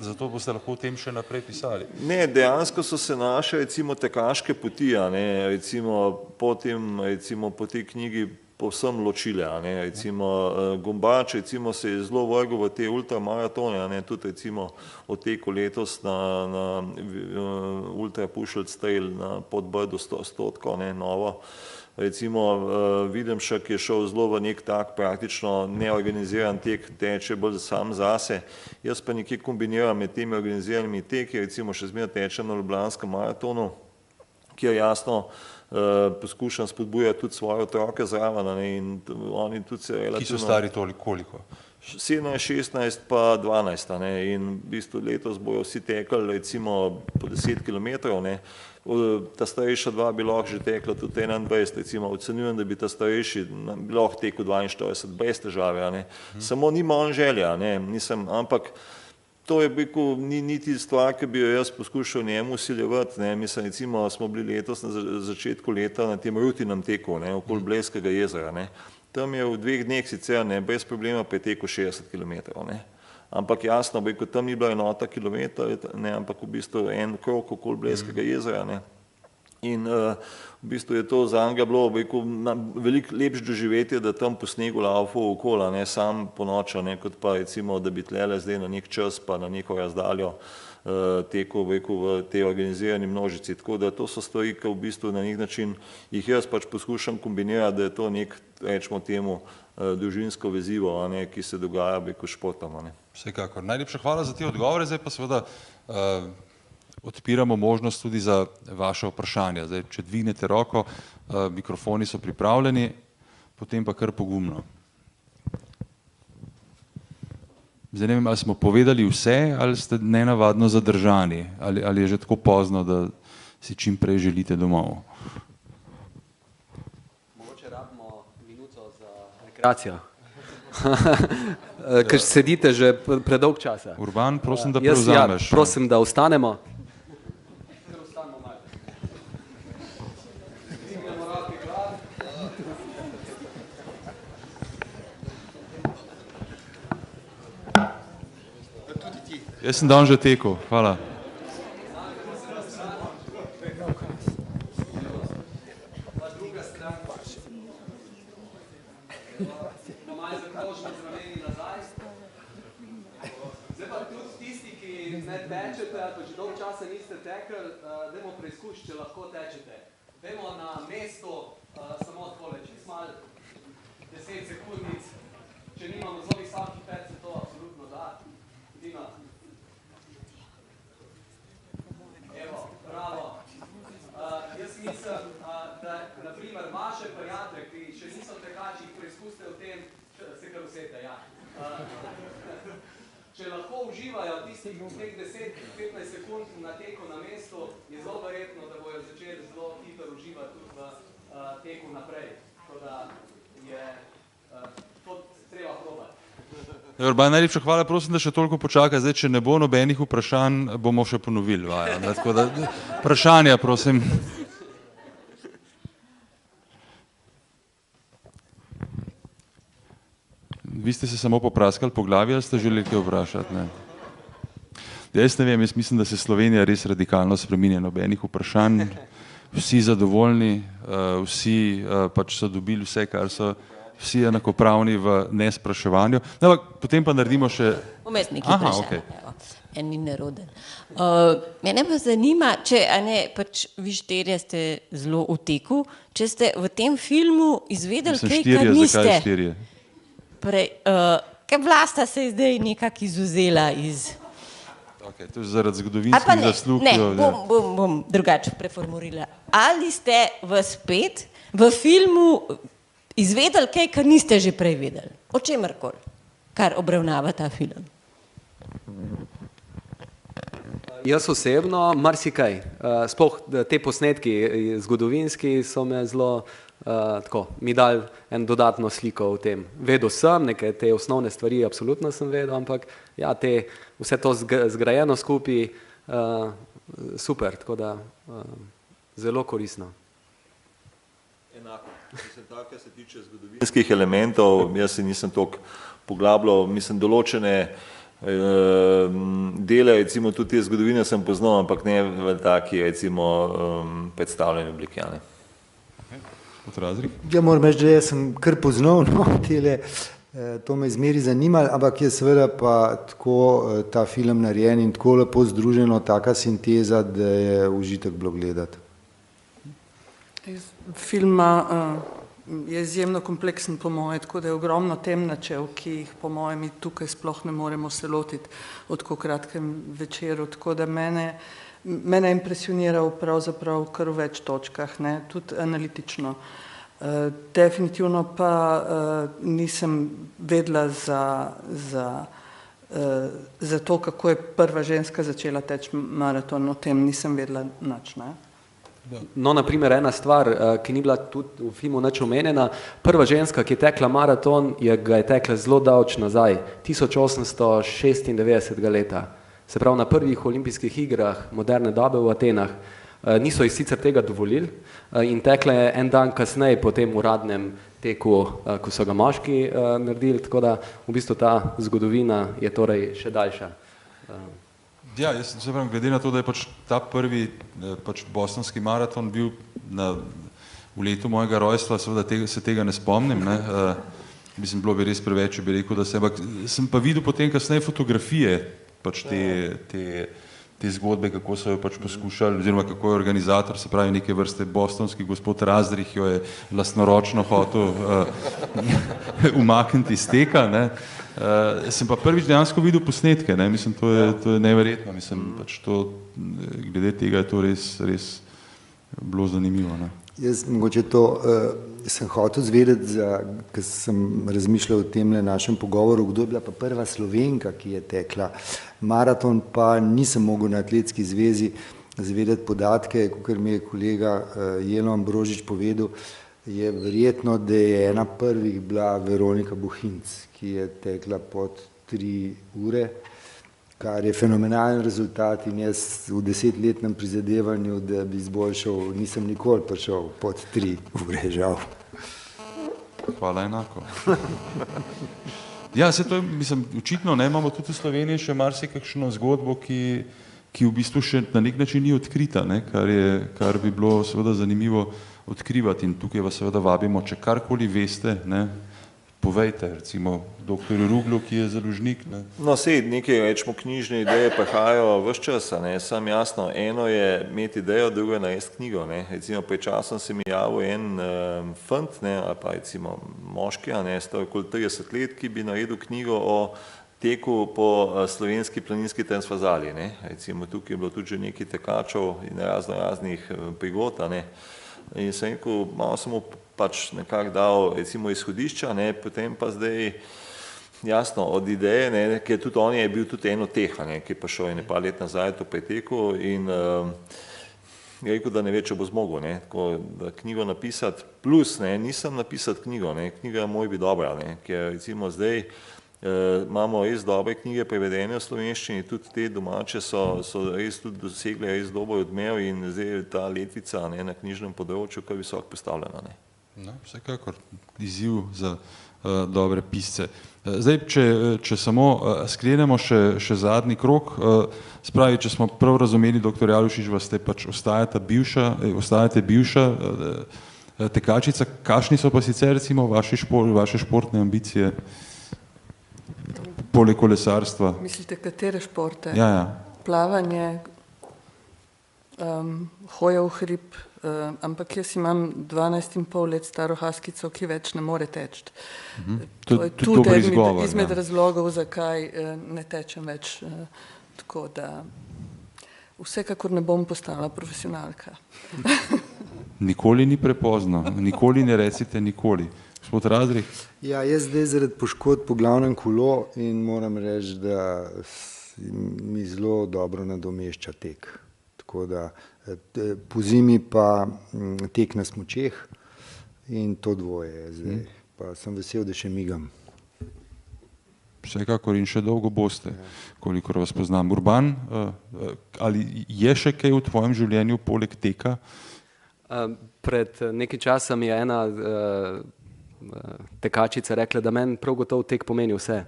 zato boste lahko o tem še naprej pisali. Ne, dejansko so se naše, recimo, tekaške poti, ne, recimo, po tej knjigi povsem ločile, ne, recimo Gombač, recimo, se je zelo vrgel v te ultramaratone, ne, tudi recimo od teku letos na Ultra Pušelc Trail na Podbrdu 100, ne, novo. Recimo Videmšek je šel zelo v nek tak praktično neorganiziran tek, teče bolj sam zase. Jaz pa nekje kombiniram med temi organiziranimi teki, recimo še zmeraj tečem na Ljubljanskem maratonu, kjer jasno poskušam spodbujati tudi svoje otroke zraven, ne, in oni tudi se relativno... Ki so stari toliko, koliko? 17, 16 pa 12, ne, in v bistvu letos bojo vsi tekli recimo po 10 kilometrov, ne. Ta starejša dva bi lahko že tekla tudi 21, recimo ocenjujem, da bi ta starejši lahko tekel 42 brez težave, ne. Samo nima on želja, ne, nisem, ampak to je ni niti stvar, ki bi jo jaz poskušal njemu vsiljevati, ne, mislim, recimo smo bili letos na začetku leta na tem rutinem teku, ne, okoli Blejskega jezera, ne. tam je v 2 dneh sicer ne, brez problema pretekel 60 km. Ne. Ampak jasno, tam ni bila enota kilometer, ne, ampak v bistvu en krog okoli Blejskega jezera. Ne. In v bistvu je to za njega bilo veliko lepše doživetje, da tam po snegu laufal okoli, ne, sam ponoča, ne, kot pa recimo, da bi tlele zdaj na nek čas pa na neko razdaljo tekel v tej organizirani množici. Tako da to so stvari, ki v bistvu na nek način jih jaz pač poskušam kombinirati, da je to nek, rečemo temu, družinsko vezivo, ne, ki se dogaja športom. Vsekakor. Najlepša hvala za te odgovore, zdaj pa seveda odpiramo možnost tudi za vaše vprašanja. Zdaj, če dvignete roko, mikrofoni so pripravljeni, potem pa kar pogumno. Zdaj ne vem, ali smo povedali vse, ali ste nenavadno zadržani, ali je že tako pozno, da si čim prej želite domov. Mogoče rabimo minuto za rekreacijo. Ker sedite že predolg časa. Urban, prosim, da prevzameš. Prosim, da ostanemo. Jaz sem dan že tekel, hvala. Zdaj pa tudi tisti, ki ne tečete, ali pa že dolgo časa niste tekli, dajmo preizkušati, če lahko tečete. Dajmo na mesto samo takole, čist malo 10 sekundic, če nimamo zelo visokih pet, se to absolutno da. Dima. Evo, bravo. Jaz mislim, da naprimer vaše prijatelje, ki še niso tekači, jih preizkuste v tem, se kar vsete, ja. Če lahko uživajo tistih 10-15 sekund na teku na mestu, je zelo verjetno, da bojo začeli zelo hitro uživati tudi v teku naprej. Tako da je to treba probati. Urban, najlepša hvala, prosim, da še toliko počaka. Zdaj, če ne bo nobenih vprašanj, bomo še ponovili vajo. Tako da, vprašanja, prosim. Vi ste se samo popraskali po glavi, ali ste želeli kaj vprašati? Ne. Jaz ne vem, jaz mislim, da se Slovenija res radikalno spreminja, nobenih vprašanj, vsi zadovoljni, vsi pač so dobili vse, kar so vsi enakopravni v nespraševanju. Potem pa naredimo še... Umestniki vprašanja, en ni neroden. Mene pa zanima, če pač vi štirje ste zelo v teku, če ste v tem filmu izvedeli kaj, kar niste. Zakaj štirje? Kaj Vlasta se je zdaj nekako izuzela iz... To je zaradi zgodovinskih zaslug. Ne, bom drugače preformulirala. Ali ste spet v filmu izvedeli kaj, kar niste že prej vedeli? O čemerkoli, kar obravnava ta film? Jaz osebno marsikaj. Sploh te posnetki zgodovinski so me zelo mi dali en dodatno sliko o tem. Vedel sem, nekaj te osnovne stvari absolutno sem vedel, ampak ja, vse to zgrajeno skupaj super, tako da zelo koristno. Enako. Mislim, tako, kar se tiče zgodovinskih elementov, jaz se nisem toliko poglabljal, mislim, določene dele, recimo tudi te zgodovine sem poznal, ampak ne v taki, recimo, predstavljeni obliki. Ja, moram reči, da jaz sem kar poznal, to me izmeri zanimalo, ampak je seveda pa tako ta film narejen in tako lepo združeno, taka sinteza, da je užitek bilo gledati. Film je izjemno kompleksen po moje, tako da je ogromno temnačev, ki jih po moje mi tukaj sploh ne moremo se lotiti od tako kratkem večeru, tako da mene je impresioniral pravzaprav kar v več točkah, tudi analitično. Definitivno pa nisem vedela za to, kako je prva ženska začela teči maraton, o tem nisem vedela nič. No, naprimer, ena stvar, ki ni bila tudi v filmu nič omenjena, prva ženska, ki je tekla maraton, ga je tekla zelo daleč nazaj, 1896 leta. Se pravi, na prvih olimpijskih igrah moderne dobe v Atenah. Niso ji sicer tega dovolili in tekle je en dan kasneje po tem uradnem teku, ko so ga moški naredili, tako da v bistvu ta zgodovina je torej še daljša. Ja, jaz se pravim, glede na to, da je pač ta prvi bostonski maraton bil v letu mojega rojstva, seveda se tega ne spomnim, ne. Mislim, bilo bi res preveč, bi rekel, da sem pa videl potem kasneje fotografije pač te zgodbe, kako so jo pač poskušali, oziroma kako je organizator, se pravi neke vrste bostonski gospod Razdrih jo je lastnoročno hotel umakniti iz teka, ne. Sem pa prvič dejansko videl posnetke, ne, mislim, to je neverjetno, mislim, pač to, glede tega je to res bilo zanimivo, ne. Jaz mogoče to sem hotel zvedeti, ker sem razmišljal o tem našem pogovoru, kdo je bila pa prva Slovenka, ki je tekla maraton, pa nisem mogel na Atletski zvezi zvedeti podatke, kakor mi je kolega Jelo Ambrožič povedal, je verjetno, da je ena prvih bila Veronika Bohinc, ki je tekla pod 3 ure, kar je fenomenalen rezultat in jaz v 10-letnem prizadevanju, da bi izboljšal, nisem nikoli prišel pod 3 ure, žal. Hvala enako. Ja, se to je, mislim, očitno, ne, imamo tudi v Sloveniji še marsikakšno zgodbo, ki v bistvu še na nek način ni odkrita, ne, kar bi bilo seveda zanimivo odkrivati in tukaj vas seveda vabimo, če karkoli veste, ne, povejte, recimo doktorju Ruglu, ki je založnik. Ne. No, sej, nekaj rečemo knjižne ideje prihajajo ves čas, ne, sam jasno, eno je imeti idejo, drugo je narediti knjigo, ne, recimo pred časom se mi javil en fant, ne, ali pa recimo moški, ne, star okoli 30 let, ki bi naredil knjigo o teku po slovenski planinski transverzali, ne, recimo tukaj je bilo tudi že nekaj tekačev in raznih prigod, ne, in sem rekel, malo sem mu pač nekako dal recimo izhodišča, ne, potem pa zdaj jasno od ideje, ne, ker tudi on je bil tudi eno teha, ne, ki je pa šel nekaj let nazaj to preteku in je rekel, da ne ve, če bo zmogel, ne, tako da knjigo napisati, plus, ne, nisem napisati knjigo, ne, knjiga moj bi dobra, ne, ker recimo zdaj imamo res dobre knjige prevedene v slovenščini, tudi te domače so res tudi dosegle res dober odmev in zdaj je ta letvica, ne, na knjižnem področju kar visoko postavljena, ne. No, vsekakor izziv za dobre pisce. Zdaj, če samo sklenemo še zadnji krog, spravi, če smo prav razumeli, doktor Jalušič, vas ste pač ostajate bivša tekačica, kakšni so pa sicer recimo vaše športne ambicije poleg kolesarstva? Mislite, katere športe? Ja. Plavanje, hoja v hrib, ampak jaz imam 12,5 let staro haskico, ki več ne more teči. To je tudi eden izmed razlogov, zakaj ne tečem več, tako da vsekakor ne bom postala profesionalka. Nikoli ni prepozno, nikoli ne recite nikoli. Gospod Razdrih? Ja, jaz zdaj zaradi poškodb po glavnem kolo in moram reči, da mi zelo dobro nadomešča tek. Tako da po zimi pa tek na smučeh in to dvoje je zdaj. Pa sem vesel, da še migam. Vsekakor in še dolgo boste, kolikor vas poznam. Urban, ali je še kaj v tvojem življenju poleg teka? Pred nekaj časa mi je ena tekačica rekla, da meni prav gotovo tek pomeni vse.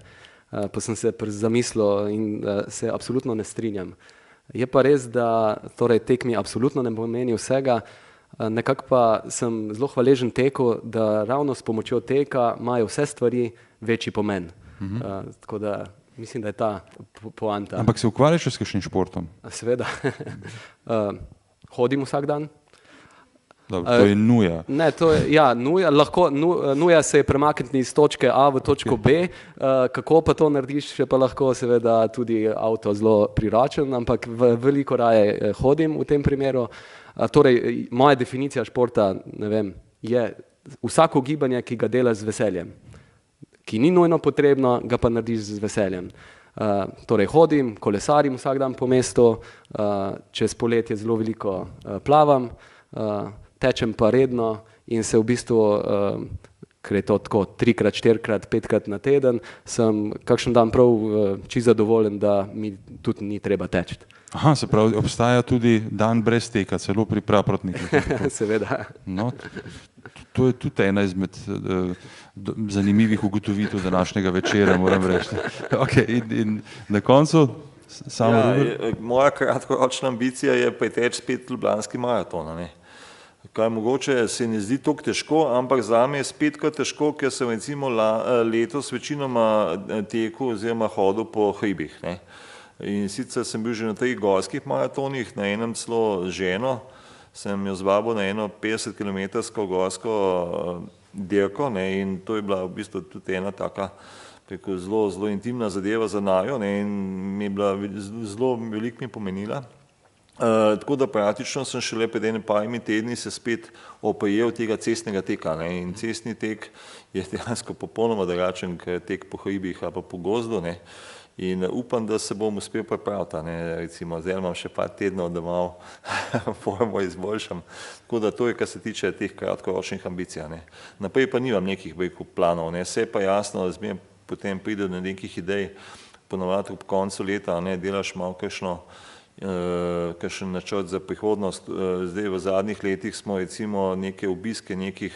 Pa sem se zamislil in se absolutno ne strinjam. Je pa res, da torej tek mi absolutno ne pomeni vsega, nekako pa sem zelo hvaležen teku, da ravno s pomočjo teka imajo vse stvari večji pomen. Tako da mislim, da je ta poanta. Ampak se ukvarjaš s kakšnim športom? Seveda. Hodim vsak dan. Dobro, to je nuja. Ne, to je, ja, nuja se je premakniti iz točke A v točko B, kako pa to narediš, še pa lahko seveda tudi avto zelo priračen, ampak veliko raje hodim v tem primeru. Torej, moja definicija športa, ne vem, je vsako gibanje, ki ga delaš z veseljem, ki ni nujno potrebno, ga pa narediš z veseljem. Torej, hodim, kolesarim vsak dan po mestu, čez poletje zelo veliko plavam, tečem pa redno in se v bistvu ker je to tako 3-krat, 4-krat, 5-krat na teden, sem kakšen dan prav čisto zadovoljen, da mi tudi ni treba teči. Aha, se pravi, obstaja tudi dan brez teka, celo pri praprotnikih. Seveda. No, to je tudi ena izmed zanimivih ugotovitev današnjega večera, moram reči. Okay, in na koncu samo Rubel? Moja kratkoročna ambicija je preteči spet ljubljanski maraton, ne. Kaj mogoče se ne zdi toliko težko, ampak zame je spet kar težko, ker sem recimo letos večinoma tekel oziroma hodil po hribih, ne. In sicer sem bil že na 3 gorskih maratonih, na enem celo ženo, sem jo zvabil na eno 50-kilometrsko gorsko dirko, ne, in to je bila v bistvu tudi ena taka zelo intimna zadeva za najo, ne, in mi je bila zelo veliko mi pomenila. Tako da praktično sem šele pred enim parimi tedni se spet oprijel tega cestnega teka, ne, in cestni tek je dejansko popolnoma drugačen, kot tek po hribih ali pa po gozdu, ne. In upam, da se bom uspel pripraviti, ne, recimo, zdaj imam še par tednov, da malo formo izboljšam. Tako da to je, kar se tiče teh kratkoročnih ambicij, ne. Naprej pa nimam nekih planov, ne, vse pa jasno, zmeraj potem pride do nekih idej, ponovadi ob koncu leta, ne, delaš malo kakšen načrt za prihodnost. Zdaj v zadnjih letih smo recimo neke obiske nekih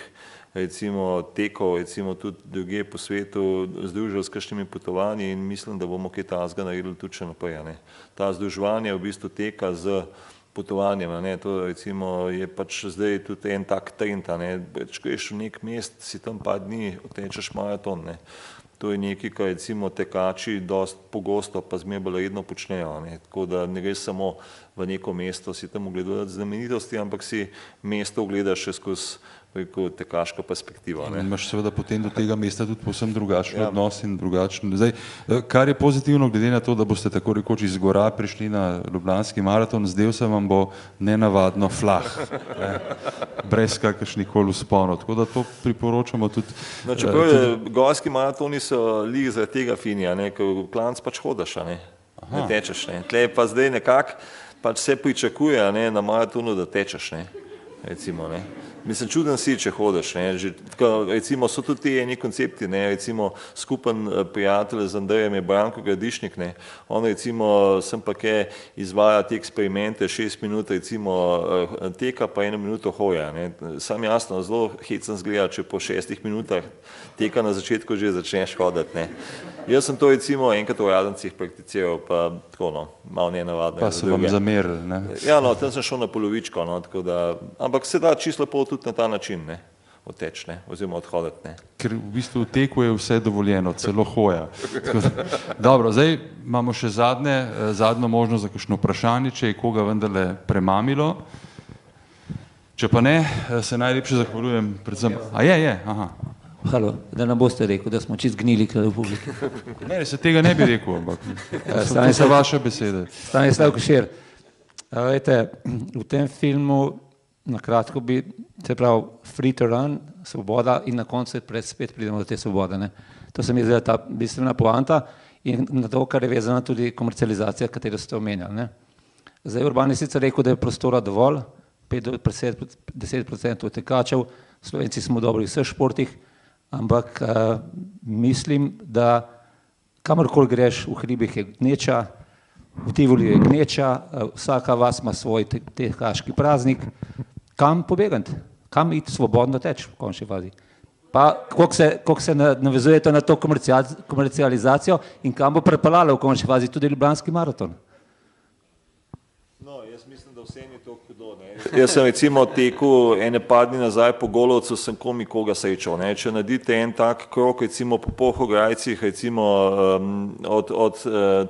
recimo tekov, recimo tudi drugje po svetu združili s kakšnimi potovanji in mislim, da bomo kaj takega naredili tudi še naprej, ne. Ta združevanje v bistvu teka z potovanjem, ne, to recimo je pač zdaj tudi en tak trend, ne, če greš v nek mest, si tam par dni otečeš maraton, ne. To je nekaj, kar recimo tekači dosti pogosto pa zmeraj bolj redno počnejo, ne, tako da ne greš samo v neko mesto si tam ogledati znamenitosti, ampak si mesto ogledaš še skozi tekaško perspektivo. Imaš seveda potem do tega mesta tudi povsem drugačen odnos in drugačen. Zdaj, kar je pozitivno, glede na to, da boste tako rekoč iz gora prišli na ljubljanski maraton, zdel se vam bo nenavadno flah, brez kakršnih koli vzponov, tako da to priporočamo tudi. No, čeprav gorski maratoni so lih zaradi tega fini, ker v klanc pač hodaš, ne tečeš, ne. Tle pa zdaj nekako pač se pričakuje, ne, na maratonu, da tečeš, ne, recimo, ne. Mislim, čuden si, če hodiš, ne, že, recimo, so tudi ti eni koncepti, ne, recimo, skupen prijatelj z Andrejem je Branko Gradišnik, ne, on recimo, sem pa kaj izvaja te eksperimente, 6 minut, recimo, teka pa 1 minuto hoja, ne, sam jasno, zelo hecen zgleda, če po 6 minutah teka na začetku že začneš hoditi, ne. Jaz sem to recimo enkrat v Radencih prakticiral, pa tako, no, malo nenavadno. Pa se vam zamerili, ne? Ja, no, tam sem šel na polovičko, no, tako da, ampak se da čisto lepo tudi na ta način, ne, odteč, ne, oziroma odhoditi, ne. Ker v bistvu v teku je vse dovoljeno, celo hoja. Dobro, zdaj imamo še zadnjo možnost za kakšno vprašanje, če je koga vendarle premamilo. Če pa ne, se najlepše zahvaljujem predvsem. A je, aha. Halo, da nam boste rekel, da smo čist gnili kaj v publiki. Ne, se tega ne bi rekel, ampak to so vaše besede. Stanislav Košir, veste, v tem filmu na kratko bi, se pravi, free to run, svoboda in na koncu spet pridemo do te svobode, ne. To se mi zdi ta bistvena poanta in na to, kar je vezana tudi komercializacija, katero ste omenjali, ne. Zdaj Urban je sicer rekel, da je prostora dovolj, 5-10% tekačev, Slovenci smo dobri v vseh športih, ampak mislim, da kamorkoli greš, v hribih je gneča, v Tivoli je gneča, vsaka vas ima svoj tekaški praznik. Kam pobegati? Kam iti svobodno teč v končni fazi? Pa koliko se navezuje to na to komercializacijo in kam bo prepeljalo v končni fazi tudi ljubljanski maraton? No, jaz mislim, da vsem je to hudo, ne. Jaz sem recimo tekel ene par dni nazaj po Golovcu, sem komi koga srečal, ne. Če naredite en tak krog, recimo po Polhograjcih, recimo od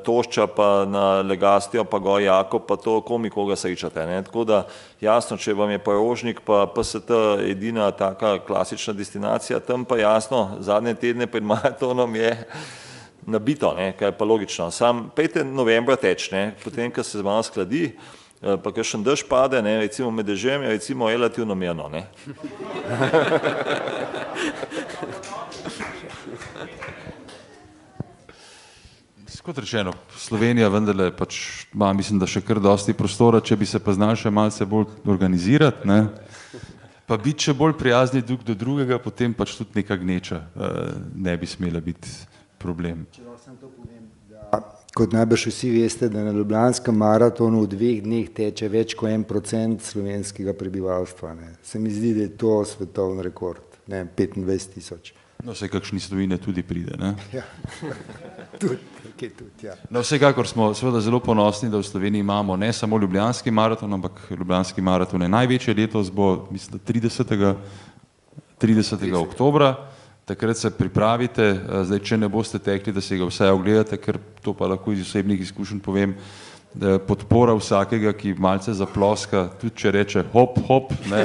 Tošča pa na Legastijo pa gor Jakob, pa to komi koga srečate, ne. Tako da jasno, če vam je pa Rožnik pa PST edina taka klasična destinacija, tam pa jasno, zadnje tedne pred maratonom je nabito, ne, kar je pa logično. Sam 5. novembra teč, ne, potem, ko se malo skladi, pa kakšen dež pade, ne, recimo med dežjem je recimo relativno mirno, ne. Kot rečeno, Slovenija vendarle pač ima, mislim, da še kar dosti prostora, če bi se pa znali še malce bolj organizirati, ne. pa biti še bolj prijazni drug do drugega, potem pač tudi neka gneča ne bi smela biti problem. Če lahko sem to povem, da kot najbrž vsi veste, da na Ljubljanskem maratonu v 2 dneh teče več kot 1% slovenskega prebivalstva. Ne. Se mi zdi, da je to svetovni rekord, ne, 25 000. No, vse kakšni Slovine tudi pride, ne? Ja, tudi, ja. No, vsekakor smo seveda zelo ponosni, da v Sloveniji imamo ne samo Ljubljanski maraton, ampak Ljubljanski maraton je največji letos, bo, mislim, 30. oktobra. Takrat se pripravite, zdaj, če ne boste tekli, da se ga vsaj ogledate, ker to pa lahko iz osebnih izkušenj povem, podpora vsakega, ki malce zaploska, tudi če reče hop, hop, ne,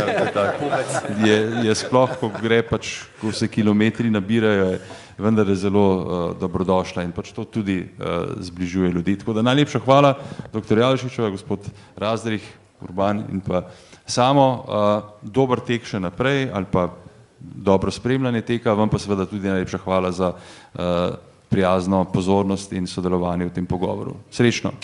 je sploh, ko gre pač, ko se kilometri nabirajo, vendar je zelo dobrodošla in pač to tudi zbližuje ljudi. Tako da najlepša hvala, dr. Jalšičeva, gospod Razdrih, Urban in pa Samo, dober tek še naprej ali pa dobro spremljanje teka, vam pa seveda tudi najlepša hvala za prijazno pozornost in sodelovanje v tem pogovoru. Srečno!